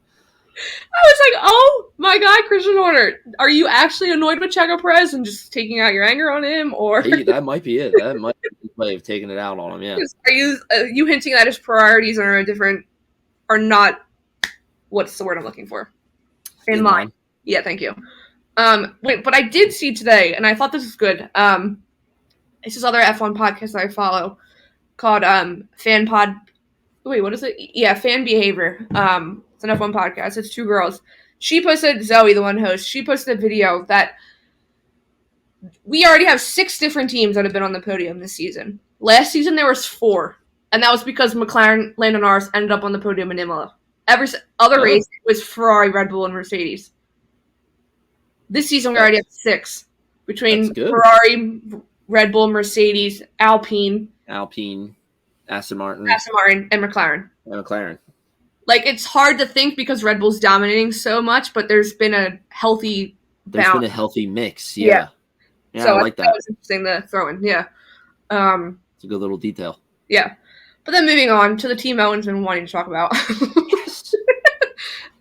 [SPEAKER 4] I was like, oh my God, Christian Horner. Are you actually annoyed with Checo Perez and just taking out your anger on him? Or
[SPEAKER 3] hey, that might be it. That might be his way of taking it out on him, yeah.
[SPEAKER 4] Are you hinting that his priorities are not, what's the word I'm looking for? In line. Yeah, thank you. But I did see today, and I thought this was good. It's this other F1 podcast that I follow called Fan Pod. Wait, what is it? Yeah, Fan Behavior. It's an F1 podcast. It's 2 girls. She posted, Zoe, the one host, she posted a video that we already have 6 different teams that have been on the podium this season. Last season there was 4, and that was because McLaren, Lando Norris ended up on the podium in Imola. Every other race it was Ferrari, Red Bull, and Mercedes. This season, we already have 6 between Ferrari, Red Bull, Mercedes, Alpine,
[SPEAKER 3] Aston Martin,
[SPEAKER 4] and McLaren.
[SPEAKER 3] Like,
[SPEAKER 4] it's hard to think because Red Bull's dominating so much, but there's been a healthy balance.
[SPEAKER 3] There's been a healthy mix, yeah. So I like that.
[SPEAKER 4] That was interesting to throw in, yeah.
[SPEAKER 3] It's a good little detail.
[SPEAKER 4] Yeah. But then moving on to the team Owen's been wanting to talk about.
[SPEAKER 3] Yes.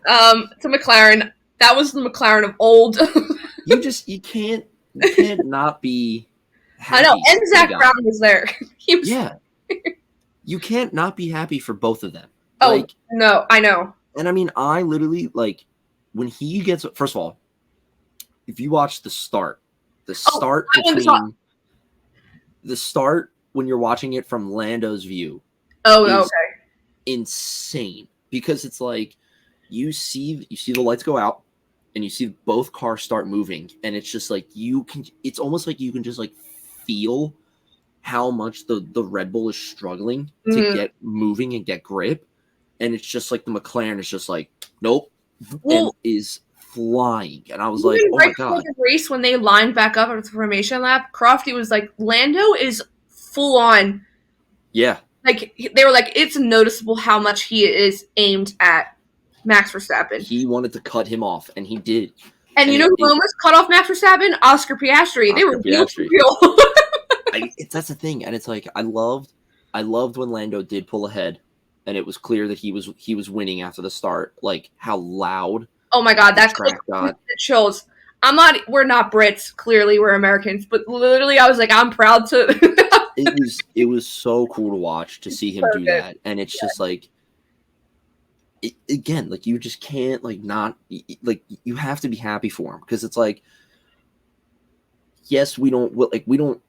[SPEAKER 4] To McLaren. That was the McLaren of old.
[SPEAKER 3] you can't not be happy.
[SPEAKER 4] I know, and Zach Brown was there.
[SPEAKER 3] Yeah. You can't not be happy for both of them.
[SPEAKER 4] Oh, no, I know.
[SPEAKER 3] And I mean, I literally, like, when he gets, first of all, if you watch the start when you're watching it from Lando's view.
[SPEAKER 4] Oh,
[SPEAKER 3] is
[SPEAKER 4] okay.
[SPEAKER 3] Insane, because it's like you see the lights go out and you see both cars start moving, and it's just like it's almost like you can just like feel how much the Red Bull is struggling to get moving and get grip, and it's just like the McLaren is just like nope, and is flying, and I was like, oh my god.
[SPEAKER 4] The race when they lined back up at the formation lap, Crofty was like, Lando is full on.
[SPEAKER 3] Yeah.
[SPEAKER 4] Like, they were like, it's noticeable how much he is aimed at Max Verstappen.
[SPEAKER 3] He wanted to cut him off, and he did.
[SPEAKER 4] And you know who almost cut off Max Verstappen? Oscar Piastri. They were real.
[SPEAKER 3] That's the thing, and it's like I loved when Lando did pull ahead, and it was clear that he was winning after the start. Like how loud.
[SPEAKER 4] Oh my god, that chills. We're not Brits. Clearly, we're Americans. But literally, I was like, I'm proud to.
[SPEAKER 3] It was so cool to watch, to see him do that, and it's just like, again, like you just can't like not like you have to be happy for him, because it's like, yes, we don't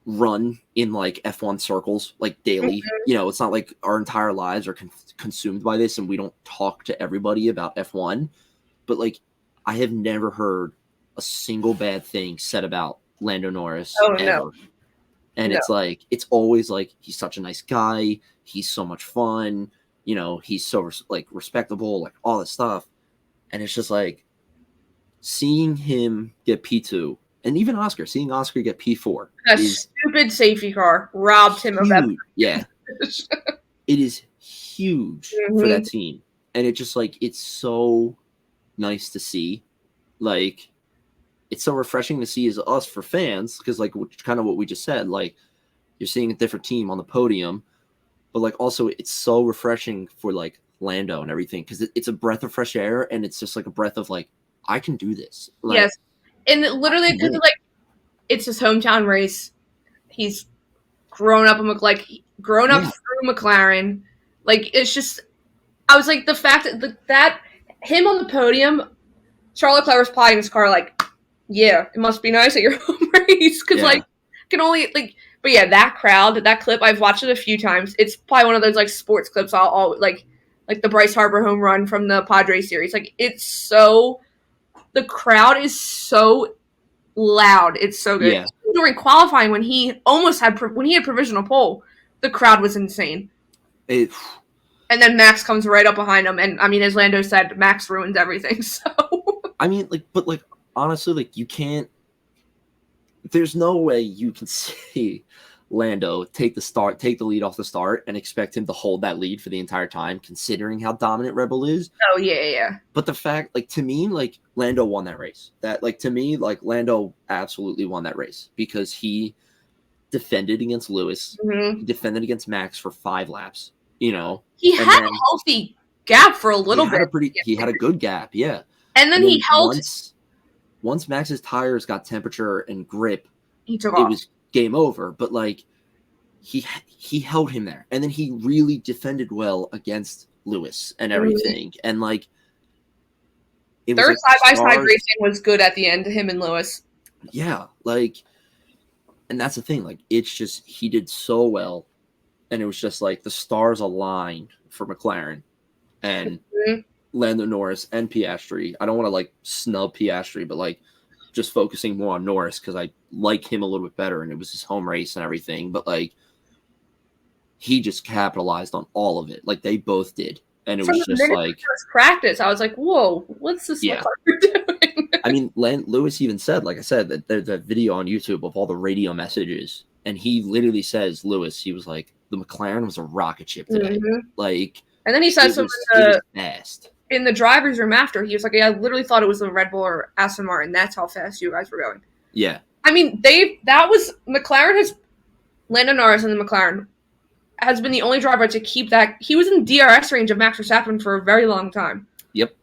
[SPEAKER 3] run in like F1 circles like daily. You know, it's not like our entire lives are consumed by this, and we don't talk to everybody about F1. But like, I have never heard a single bad thing said about Lando Norris ever. No. And it's like, it's always like, he's such a nice guy. He's so much fun. You know, he's so like respectable, like all this stuff. And it's just like seeing him get P2, and even seeing Oscar get P4.
[SPEAKER 4] That stupid safety car robbed him of that.
[SPEAKER 3] Yeah. It is huge for that team. And it just like, it's so nice to see. Like, it's so refreshing to see as us for fans, because like kind of what we just said, like you're seeing a different team on the podium, but like also it's so refreshing for like Lando and everything, because it's a breath of fresh air, and it's just like a breath of like, I can do this. Like,
[SPEAKER 4] yes, and literally because like it's his hometown race. He's grown up through McLaren. Like, it's just, I was like, the fact that him on the podium, Charles Leclerc was probably in his car like, yeah, it must be nice at your home race, because like can only like, but yeah, that clip, I've watched it a few times. It's probably one of those like sports clips I'll like the Bryce Harper home run from the Padres series. Like, it's so, the crowd is so loud. It's so good.
[SPEAKER 3] Yeah.
[SPEAKER 4] During qualifying, when he had provisional pole, the crowd was insane. And then Max comes right up behind him, and I mean, as Lando said, Max ruins everything. So
[SPEAKER 3] I mean, like, but like, honestly, like, you can't. There's no way you can see Lando take the lead off the start and expect him to hold that lead for the entire time, considering how dominant Red Bull is.
[SPEAKER 4] Oh yeah.
[SPEAKER 3] But the fact, like, to me, like, Lando won that race. That, like, to me, like, Lando absolutely won that race, because he defended against Lewis. He defended against Max for 5 laps. You know,
[SPEAKER 4] he had a healthy gap for a little bit.
[SPEAKER 3] He had a good gap, yeah.
[SPEAKER 4] And then he held.
[SPEAKER 3] Once Max's tires got temperature and grip,
[SPEAKER 4] it was
[SPEAKER 3] game over. But like, he held him there, and then he really defended well against Lewis and everything. And like,
[SPEAKER 4] their side-by-side racing was good at the end. Him and Lewis.
[SPEAKER 3] Yeah, like, and that's the thing. Like, it's just, he did so well, and it was just like the stars aligned for McLaren and Lando Norris and Piastri. I don't want to like snub Piastri, but like just focusing more on Norris, because I like him a little bit better, and it was his home race and everything. But like, he just capitalized on all of it. Like, they both did, and it was just like
[SPEAKER 4] practice. I was like, "Whoa, what's this doing?"
[SPEAKER 3] I mean, Lewis even said, like I said, that there's a video on YouTube of all the radio messages, and he literally says, Lewis, he was like, the McLaren was a rocket ship today, like. And
[SPEAKER 4] then he said something
[SPEAKER 3] fast.
[SPEAKER 4] In the driver's room after. He was like, I literally thought it was the Red Bull or Aston Martin. That's how fast you guys were going.
[SPEAKER 3] Yeah.
[SPEAKER 4] I mean, Lando Norris and the McLaren has been the only driver to keep that. He was in DRS range of Max Verstappen for a very long time.
[SPEAKER 3] Yep.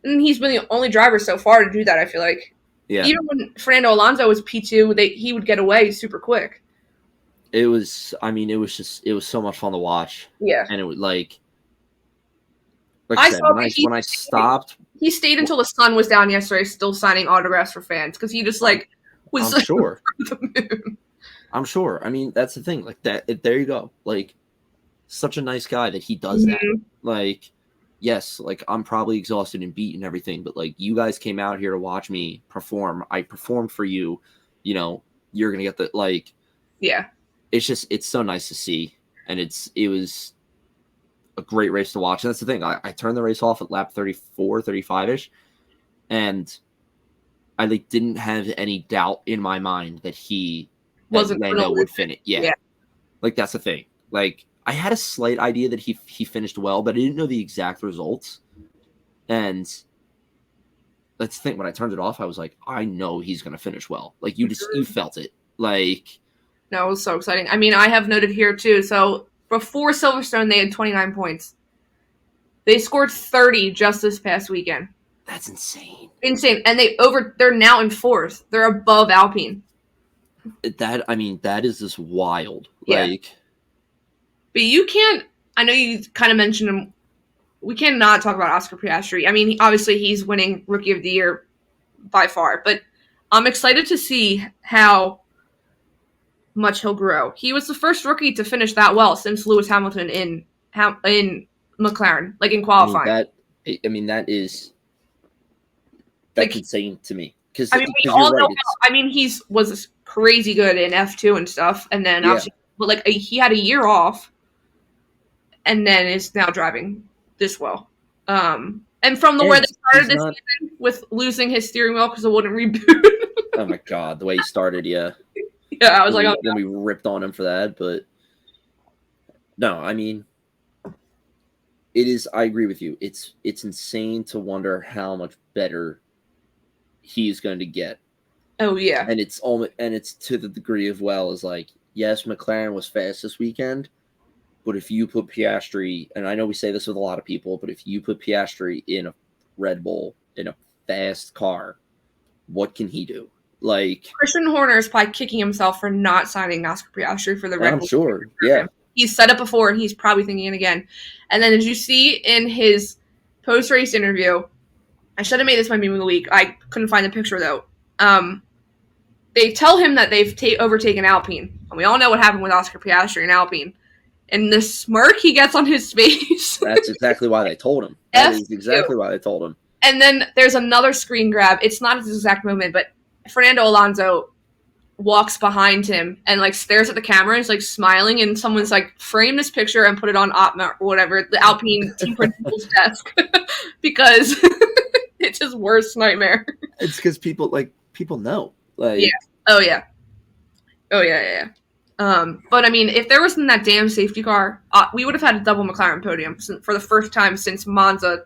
[SPEAKER 4] And he's been the only driver so far to do that, I feel like.
[SPEAKER 3] Yeah.
[SPEAKER 4] Even when Fernando Alonso was P2, he would get away super quick.
[SPEAKER 3] It was so much fun to watch.
[SPEAKER 4] Yeah.
[SPEAKER 3] And it was like I said, when I stopped.
[SPEAKER 4] He stayed until the sun was down yesterday, still signing autographs for fans, because he just like was
[SPEAKER 3] I'm sure.
[SPEAKER 4] the moon.
[SPEAKER 3] I'm sure. I mean, that's the thing. Like that. There you go. Like, such a nice guy that he does that. Like, yes, like I'm probably exhausted and beat and everything, but like you guys came out here to watch me perform. I performed for you. You know, you're gonna get the like.
[SPEAKER 4] Yeah.
[SPEAKER 3] It's so nice to see, and it was a great race to watch. And that's the thing. I turned the race off at lap 34, 35-ish, and I like didn't have any doubt in my mind that Lando would finish. Yeah. Like that's the thing. Like I had a slight idea that he finished well, but I didn't know the exact results. And let's think, when I turned it off, I was like, I know he's gonna finish well. Like you felt it. Like
[SPEAKER 4] no, it was so exciting. I mean, I have noted here too. So before Silverstone, they had 29 points. They scored 30 just this past weekend.
[SPEAKER 3] That's insane.
[SPEAKER 4] Insane. And they're now in 4th. They're above Alpine.
[SPEAKER 3] That is just wild.
[SPEAKER 4] Yeah.
[SPEAKER 3] Like,
[SPEAKER 4] but you can't, I know you kind of mentioned him. We cannot talk about Oscar Piastri. I mean, obviously he's winning Rookie of the Year by far, but I'm excited to see how much he'll grow. He was the first rookie to finish that well since Lewis Hamilton in McLaren, like in qualifying.
[SPEAKER 3] That's
[SPEAKER 4] like,
[SPEAKER 3] insane to me. Because
[SPEAKER 4] we all know. He was crazy good in F2 and stuff, and then obviously, but like he had a year off, and then is now driving this well. And from where they started this season with losing his steering wheel because it wouldn't reboot.
[SPEAKER 3] Oh my god, the way he started, yeah.
[SPEAKER 4] Yeah, I was
[SPEAKER 3] then we ripped on him for that, but no, I mean, it is. I agree with you. It's insane to wonder how much better he's going to get.
[SPEAKER 4] Oh yeah,
[SPEAKER 3] and it's to the degree of as like, yes, McLaren was fast this weekend, but if you put Piastri, and I know we say this with a lot of people, but if you put Piastri in a Red Bull in a fast car, what can he do? Like
[SPEAKER 4] Christian Horner is probably kicking himself for not signing Oscar Piastri for the Red Bull.
[SPEAKER 3] I'm sure, yeah.
[SPEAKER 4] He's said it before, and he's probably thinking it again. And then, as you see in his post-race interview, I should have made this my meme of the week. I couldn't find the picture though. They tell him that they've overtaken Alpine, and we all know what happened with Oscar Piastri and Alpine. And the smirk he gets on his face.
[SPEAKER 3] That's exactly why they told him. That is exactly why they told him.
[SPEAKER 4] And then there's another screen grab. It's not at this exact moment, but Fernando Alonso walks behind him and like stares at the camera and is like smiling, and someone's like, frame this picture and put it on Opma or whatever, the Alpine team principal's desk, because it's his worst nightmare.
[SPEAKER 3] It's because people know. Like,
[SPEAKER 4] yeah. Oh yeah. But I mean, if there wasn't that damn safety car, we would have had a double McLaren podium for the first time since Monza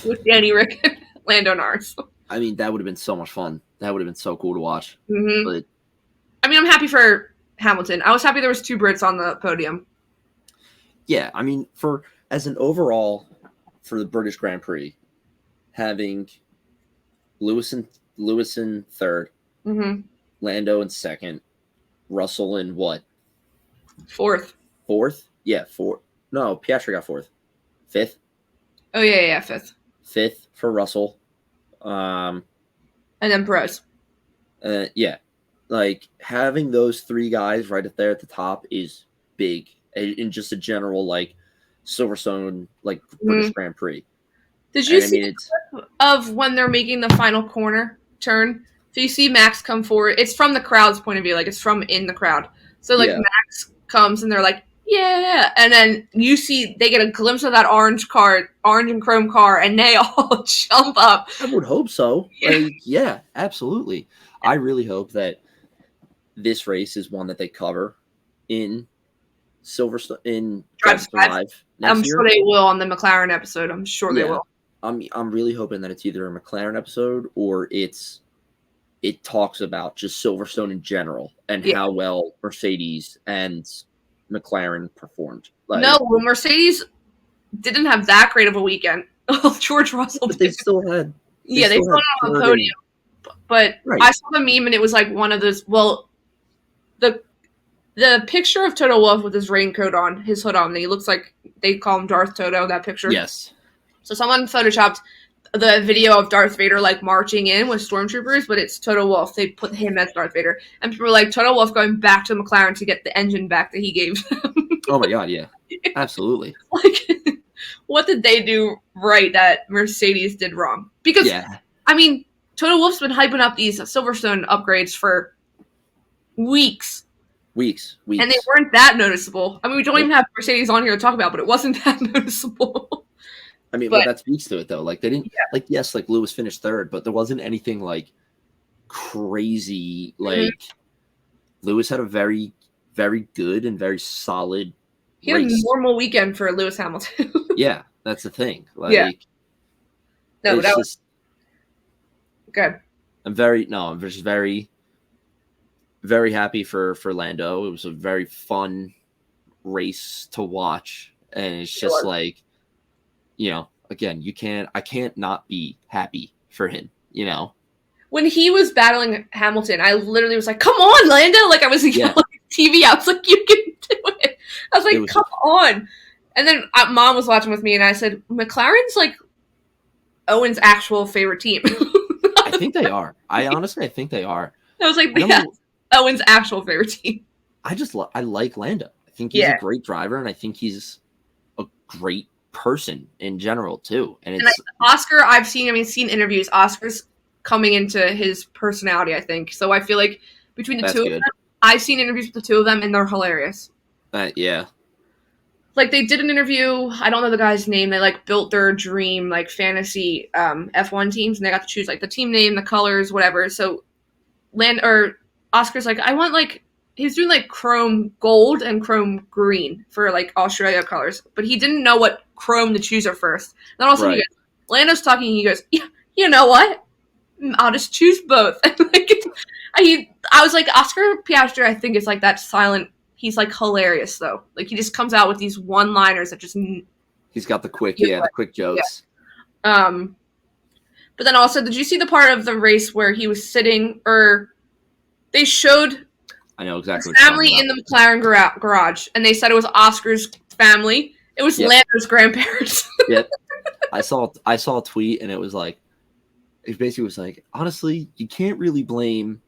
[SPEAKER 4] with Danny Rick and Lando Norris.
[SPEAKER 3] I mean, that would have been so much fun. That would have been so cool to watch.
[SPEAKER 4] Mm-hmm.
[SPEAKER 3] But
[SPEAKER 4] I mean, I'm happy for Hamilton. I was happy there was 2 Brits on the podium.
[SPEAKER 3] Yeah, I mean, as an overall for the British Grand Prix, having Lewis in 3rd,
[SPEAKER 4] mm-hmm.
[SPEAKER 3] Lando in 2nd, Russell in what?
[SPEAKER 4] 4th.
[SPEAKER 3] 4th? Yeah, 4th. No, Piastri got 4th. 5th?
[SPEAKER 4] Oh yeah, 5th.
[SPEAKER 3] 5th for Russell.
[SPEAKER 4] And then Perez.
[SPEAKER 3] Yeah. Like, having those 3 guys right up there at the top is big. In just a general, like, Silverstone, like, British Grand Prix.
[SPEAKER 4] Did you see the clip of when they're making the final corner turn? So you see Max come forward. It's from the crowd's point of view. Like, it's from in the crowd. So, like, Max comes and they're like, yeah. And then you see they get a glimpse of that orange and chrome car, and they all jump up.
[SPEAKER 3] I would hope so. Yeah, absolutely. I really hope that this race is one that they cover in Silverstone, in Drive to Survive next year.
[SPEAKER 4] Sure they will on the McLaren episode. I'm sure they will.
[SPEAKER 3] I'm really hoping that it's either a McLaren episode or it talks about just Silverstone in general and how well Mercedes and McLaren performed. Like,
[SPEAKER 4] no, Mercedes didn't have that great of a weekend. George Russell
[SPEAKER 3] but they still had.
[SPEAKER 4] They still had on the podium. But I saw the meme and it was like one of those. Well, the picture of Toto Wolff with his raincoat on, his hood on, he looks like they call him Darth Toto. That picture.
[SPEAKER 3] Yes.
[SPEAKER 4] So someone photoshopped the video of Darth Vader like marching in with stormtroopers, but it's Toto Wolff. They put him as Darth Vader, and people were like Toto Wolff going back to McLaren to get the engine back that he gave them.
[SPEAKER 3] Oh my god, yeah, absolutely.
[SPEAKER 4] Like, what did they do right that Mercedes did wrong? Because I mean, Toto Wolff's been hyping up these Silverstone upgrades for weeks,
[SPEAKER 3] and
[SPEAKER 4] they weren't that noticeable. I mean, we don't even have Mercedes on here to talk about, but it wasn't that noticeable.
[SPEAKER 3] I mean, but that speaks to it, though. Like, they didn't, like, yes, like, Lewis finished third, but there wasn't anything, like, crazy. Like, Lewis had a very, very good and very solid
[SPEAKER 4] He had a normal weekend for Lewis Hamilton.
[SPEAKER 3] Yeah, that's the thing. Like,
[SPEAKER 4] no, that was good.
[SPEAKER 3] I'm just very, very happy for Lando. It was a very fun race to watch. And it's just like, you know, again, I can't not be happy for him, you know?
[SPEAKER 4] When he was battling Hamilton, I literally was like, come on, Lando! Like, I was yelling at TV. I was like, you can do it! I was like, come on! And then Mom was watching with me, and I said, McLaren's, like, Owen's actual favorite team.
[SPEAKER 3] I think they are. I think they are.
[SPEAKER 4] I was like, Owen's actual favorite team.
[SPEAKER 3] I like Lando. I think he's a great driver, and I think he's a great person in general too. And
[SPEAKER 4] Oscar, I've seen interviews. Oscar's coming into his personality, I think. So I feel like between the two of them, I've seen interviews with the two of them, and they're hilarious.
[SPEAKER 3] Yeah.
[SPEAKER 4] Like, they did an interview, I don't know the guy's name, they, like, built their dream, like, fantasy F1 teams, and they got to choose, like, the team name, the colors, whatever. So Oscar's like, I want, like, he was doing, like, chrome gold and chrome green for, like, Australia colors. But he didn't know what chrome to choose at first. Then all of a sudden, Lando's talking, and he goes, yeah, you know what? I'll just choose both. I was like, Oscar Piastri, I think, is, like, that silent. He's, like, hilarious, though. Like, he just comes out with these one-liners that just...
[SPEAKER 3] He's got the quick jokes.
[SPEAKER 4] Yeah. But then also, did you see the part of the race where he was sitting, or they showed...
[SPEAKER 3] I know exactly
[SPEAKER 4] his family in the McLaren garage, and they said it was Oscar's family. It was Lando's grandparents.
[SPEAKER 3] Yep. I saw a tweet, and it was like... It basically was like, honestly, you can't really blame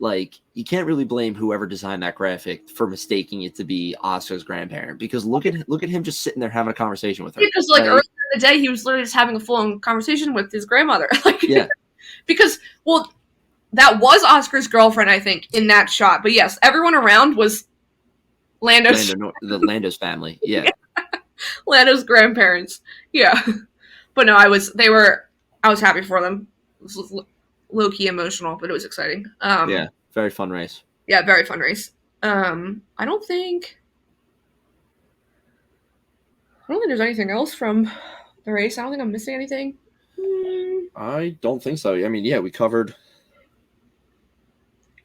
[SPEAKER 3] whoever designed that graphic for mistaking it to be Oscar's grandparent, because look at him just sitting there having a conversation with her.
[SPEAKER 4] Because like earlier in the day, he was literally just having a full-on conversation with his grandmother. Because that was Oscar's girlfriend, I think, in that shot. But yes, everyone around was Lando's
[SPEAKER 3] family. Yeah.
[SPEAKER 4] Lando's grandparents. Yeah. But no, I was happy for them. It was low-key emotional, but it was exciting.
[SPEAKER 3] Very fun race.
[SPEAKER 4] Yeah, very fun race. I don't think there's anything else from the race. I don't think I'm missing anything.
[SPEAKER 3] I don't think so. I mean, we covered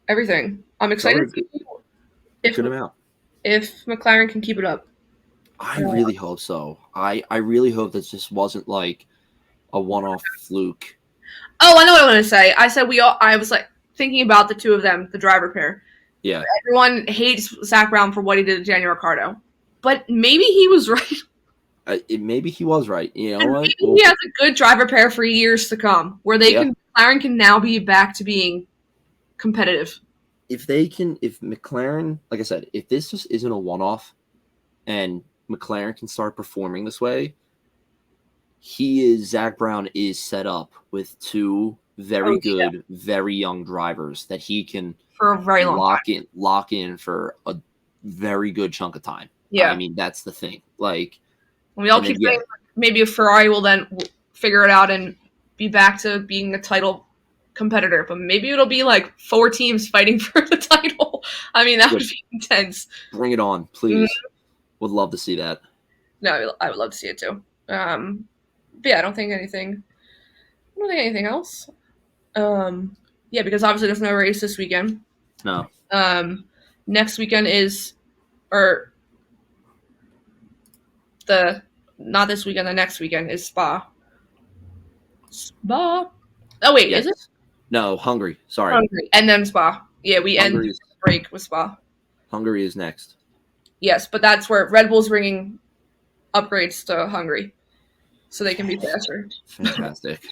[SPEAKER 4] everything. I'm excited to see if McLaren can keep it up.
[SPEAKER 3] I really hope so. I really hope this just wasn't like a one-off fluke.
[SPEAKER 4] Oh, I know what I want to say. I was like thinking about the two of them, the driver pair.
[SPEAKER 3] Yeah.
[SPEAKER 4] Everyone hates Zach Brown for what he did to Daniel Ricciardo, but maybe he was right.
[SPEAKER 3] Maybe he was right. You know what?
[SPEAKER 4] Maybe he has a good driver pair for years to come, where McLaren can now be back to being competitive.
[SPEAKER 3] If McLaren, like I said, if this just isn't a one-off, and McLaren can start performing this way, Zach Brown is set up with two very good, very young drivers that he can
[SPEAKER 4] for a very long
[SPEAKER 3] lock in for a very good chunk of time.
[SPEAKER 4] Yeah,
[SPEAKER 3] I mean that's the thing. Like
[SPEAKER 4] we all keep saying maybe a Ferrari will then figure it out and be back to being a title competitor, but maybe it'll be like 4 teams fighting for the title. I mean that would be intense.
[SPEAKER 3] Bring it on, please. Would love to see that.
[SPEAKER 4] No, I would love to see it too. But yeah, I don't think anything else. Because obviously there's no race this weekend.
[SPEAKER 3] No.
[SPEAKER 4] Next weekend is, not this weekend, the next weekend is Spa. Oh wait, is it?
[SPEAKER 3] No, Hungary. Sorry.
[SPEAKER 4] Hungary. And then Spa. Yeah, we end the break with Spa.
[SPEAKER 3] Hungary is next.
[SPEAKER 4] Yes, but that's where Red Bull's bringing upgrades to Hungary. so they can be faster.
[SPEAKER 3] Fantastic.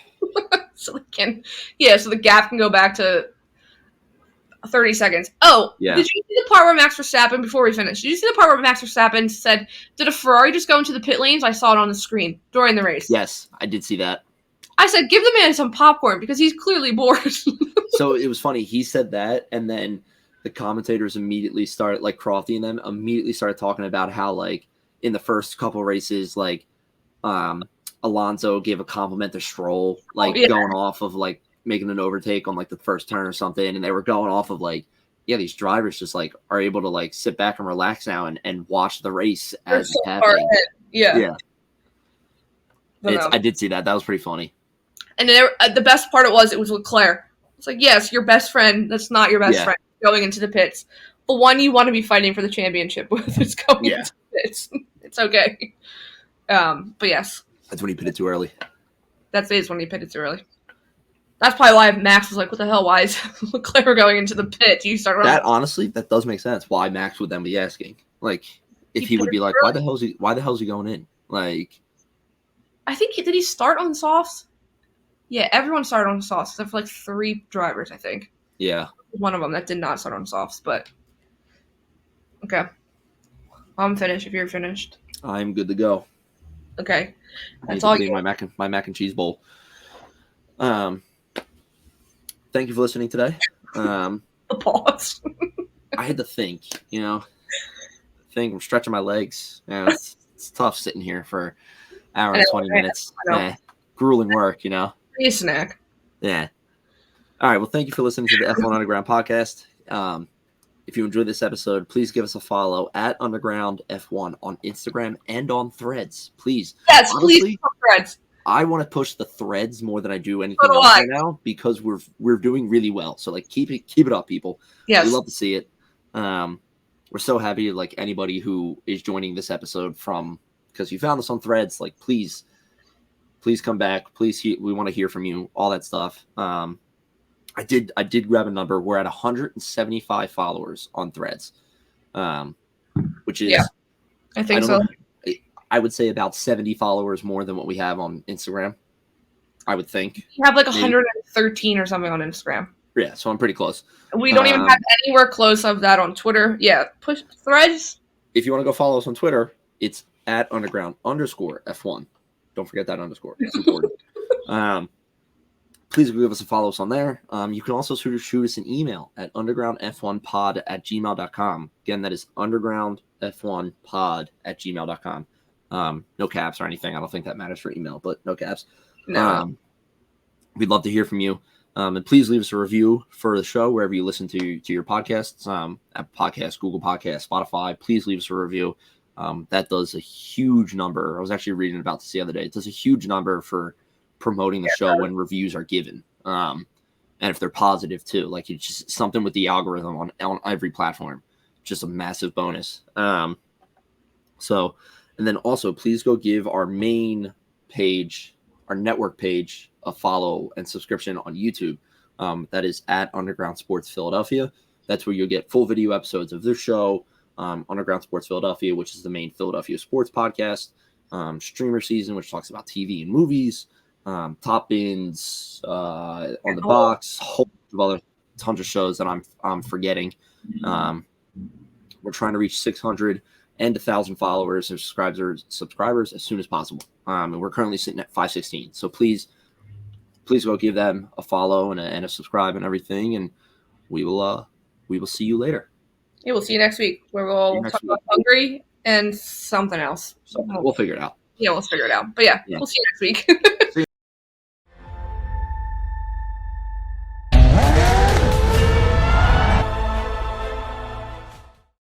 [SPEAKER 4] So the gap can go back to 30 seconds. Oh,
[SPEAKER 3] Yeah.
[SPEAKER 4] Did you see the part where Max Verstappen, before we finish, did you see the part where Max Verstappen said, did a Ferrari just go into the pit lanes? I saw it on the screen during the race.
[SPEAKER 3] Yes, I did see that.
[SPEAKER 4] I said, give the man some popcorn because he's clearly bored.
[SPEAKER 3] So it was funny. He said that, and then the commentators immediately started, like Crofty and them, immediately started talking about how, like, in the first couple races, like, Alonso gave a compliment to Stroll, like, going off of, like, making an overtake on, like, the first turn or something, and they were going off of, like, yeah, these drivers just, like, are able to, like, sit back and relax now and watch the race as it's happening.
[SPEAKER 4] Yeah.
[SPEAKER 3] I did see that. That was pretty funny.
[SPEAKER 4] And the best part it was Leclerc. It's like, yes, your best friend. That's not your best friend going into the pits. The one you want to be fighting for the championship with is going into the pits. It's okay. But yes.
[SPEAKER 3] That's when he pitted too early.
[SPEAKER 4] That is when he pitted too early. That's probably why Max was like, what the hell? Why is Leclerc going into the pit? You start
[SPEAKER 3] that honestly, that does make sense. Why Max would then be asking. Like, if he would be like, why the hell is he going in? Like,
[SPEAKER 4] I think did he start on softs? Yeah, everyone started on softs except for like 3 drivers, I think.
[SPEAKER 3] Yeah.
[SPEAKER 4] One of them that did not start on softs, but okay. I'm finished if you're finished.
[SPEAKER 3] I'm good to go.
[SPEAKER 4] Okay.
[SPEAKER 3] That's all you. My mac and cheese bowl. Thank you for listening today.
[SPEAKER 4] The pause.
[SPEAKER 3] I had to think, I'm stretching my legs. It's tough sitting here for an hour and 20 minutes. Grueling work,
[SPEAKER 4] Be a snack.
[SPEAKER 3] Yeah. All right. Well, thank you for listening to the F1 Underground podcast. If you enjoyed this episode, please give us a follow at Underground F1 on Instagram and on Threads. Please.
[SPEAKER 4] Yes,
[SPEAKER 3] honestly,
[SPEAKER 4] please on Threads.
[SPEAKER 3] I want to push the Threads more than I do anything else right now because we're doing really well. So like keep it up, people.
[SPEAKER 4] Yes.
[SPEAKER 3] We love to see it. We're so happy. Like anybody who is joining this episode because you found us on Threads, like please come back. Please, we want to hear from you. All that stuff. I did grab a number. We're at 175 followers on Threads, which is
[SPEAKER 4] I think so.
[SPEAKER 3] I would say about 70 followers more than what we have on Instagram. I would think.
[SPEAKER 4] You have like 113 or something on Instagram.
[SPEAKER 3] Yeah, so I'm pretty close.
[SPEAKER 4] We don't even have anywhere close of that on Twitter. Yeah, push Threads.
[SPEAKER 3] If you want to go follow us on Twitter, it's at underground_F1. Don't forget that underscore. It's important. Please give us a follow us on there. You can also shoot us an email at undergroundf1pod@gmail.com. Again, that is undergroundf1pod@gmail.com. No caps or anything. I don't think that matters for email, but no caps.
[SPEAKER 4] No.
[SPEAKER 3] We'd love to hear from you. And please leave us a review for the show wherever you listen to your podcasts. Apple Podcasts, Google Podcasts, Spotify. Please leave us a review. That does a huge number. I was actually reading about this the other day. It does a huge number for promoting the show when reviews are given. And if they're positive too, like it's just something with the algorithm on every platform, just a massive bonus. And then also please go give our main page, our network page, a follow and subscription on YouTube. That is at Underground Sports Philadelphia. That's where you'll get full video episodes of this show, Underground Sports Philadelphia, which is the main Philadelphia sports podcast, Streamer Season, which talks about TV and movies, Top Bins, On the Box, a whole bunch of other tons of shows that I'm forgetting. We're trying to reach 600 and 1,000 followers and subscribers as soon as possible. And we're currently sitting at 516. So please go give them a follow and a subscribe and everything. And we will see you later.
[SPEAKER 4] Yeah, we'll see you next week where we'll talk about Hungary and something else.
[SPEAKER 3] We'll figure it out.
[SPEAKER 4] Yeah, we'll figure it out. But yeah. We'll see you next week.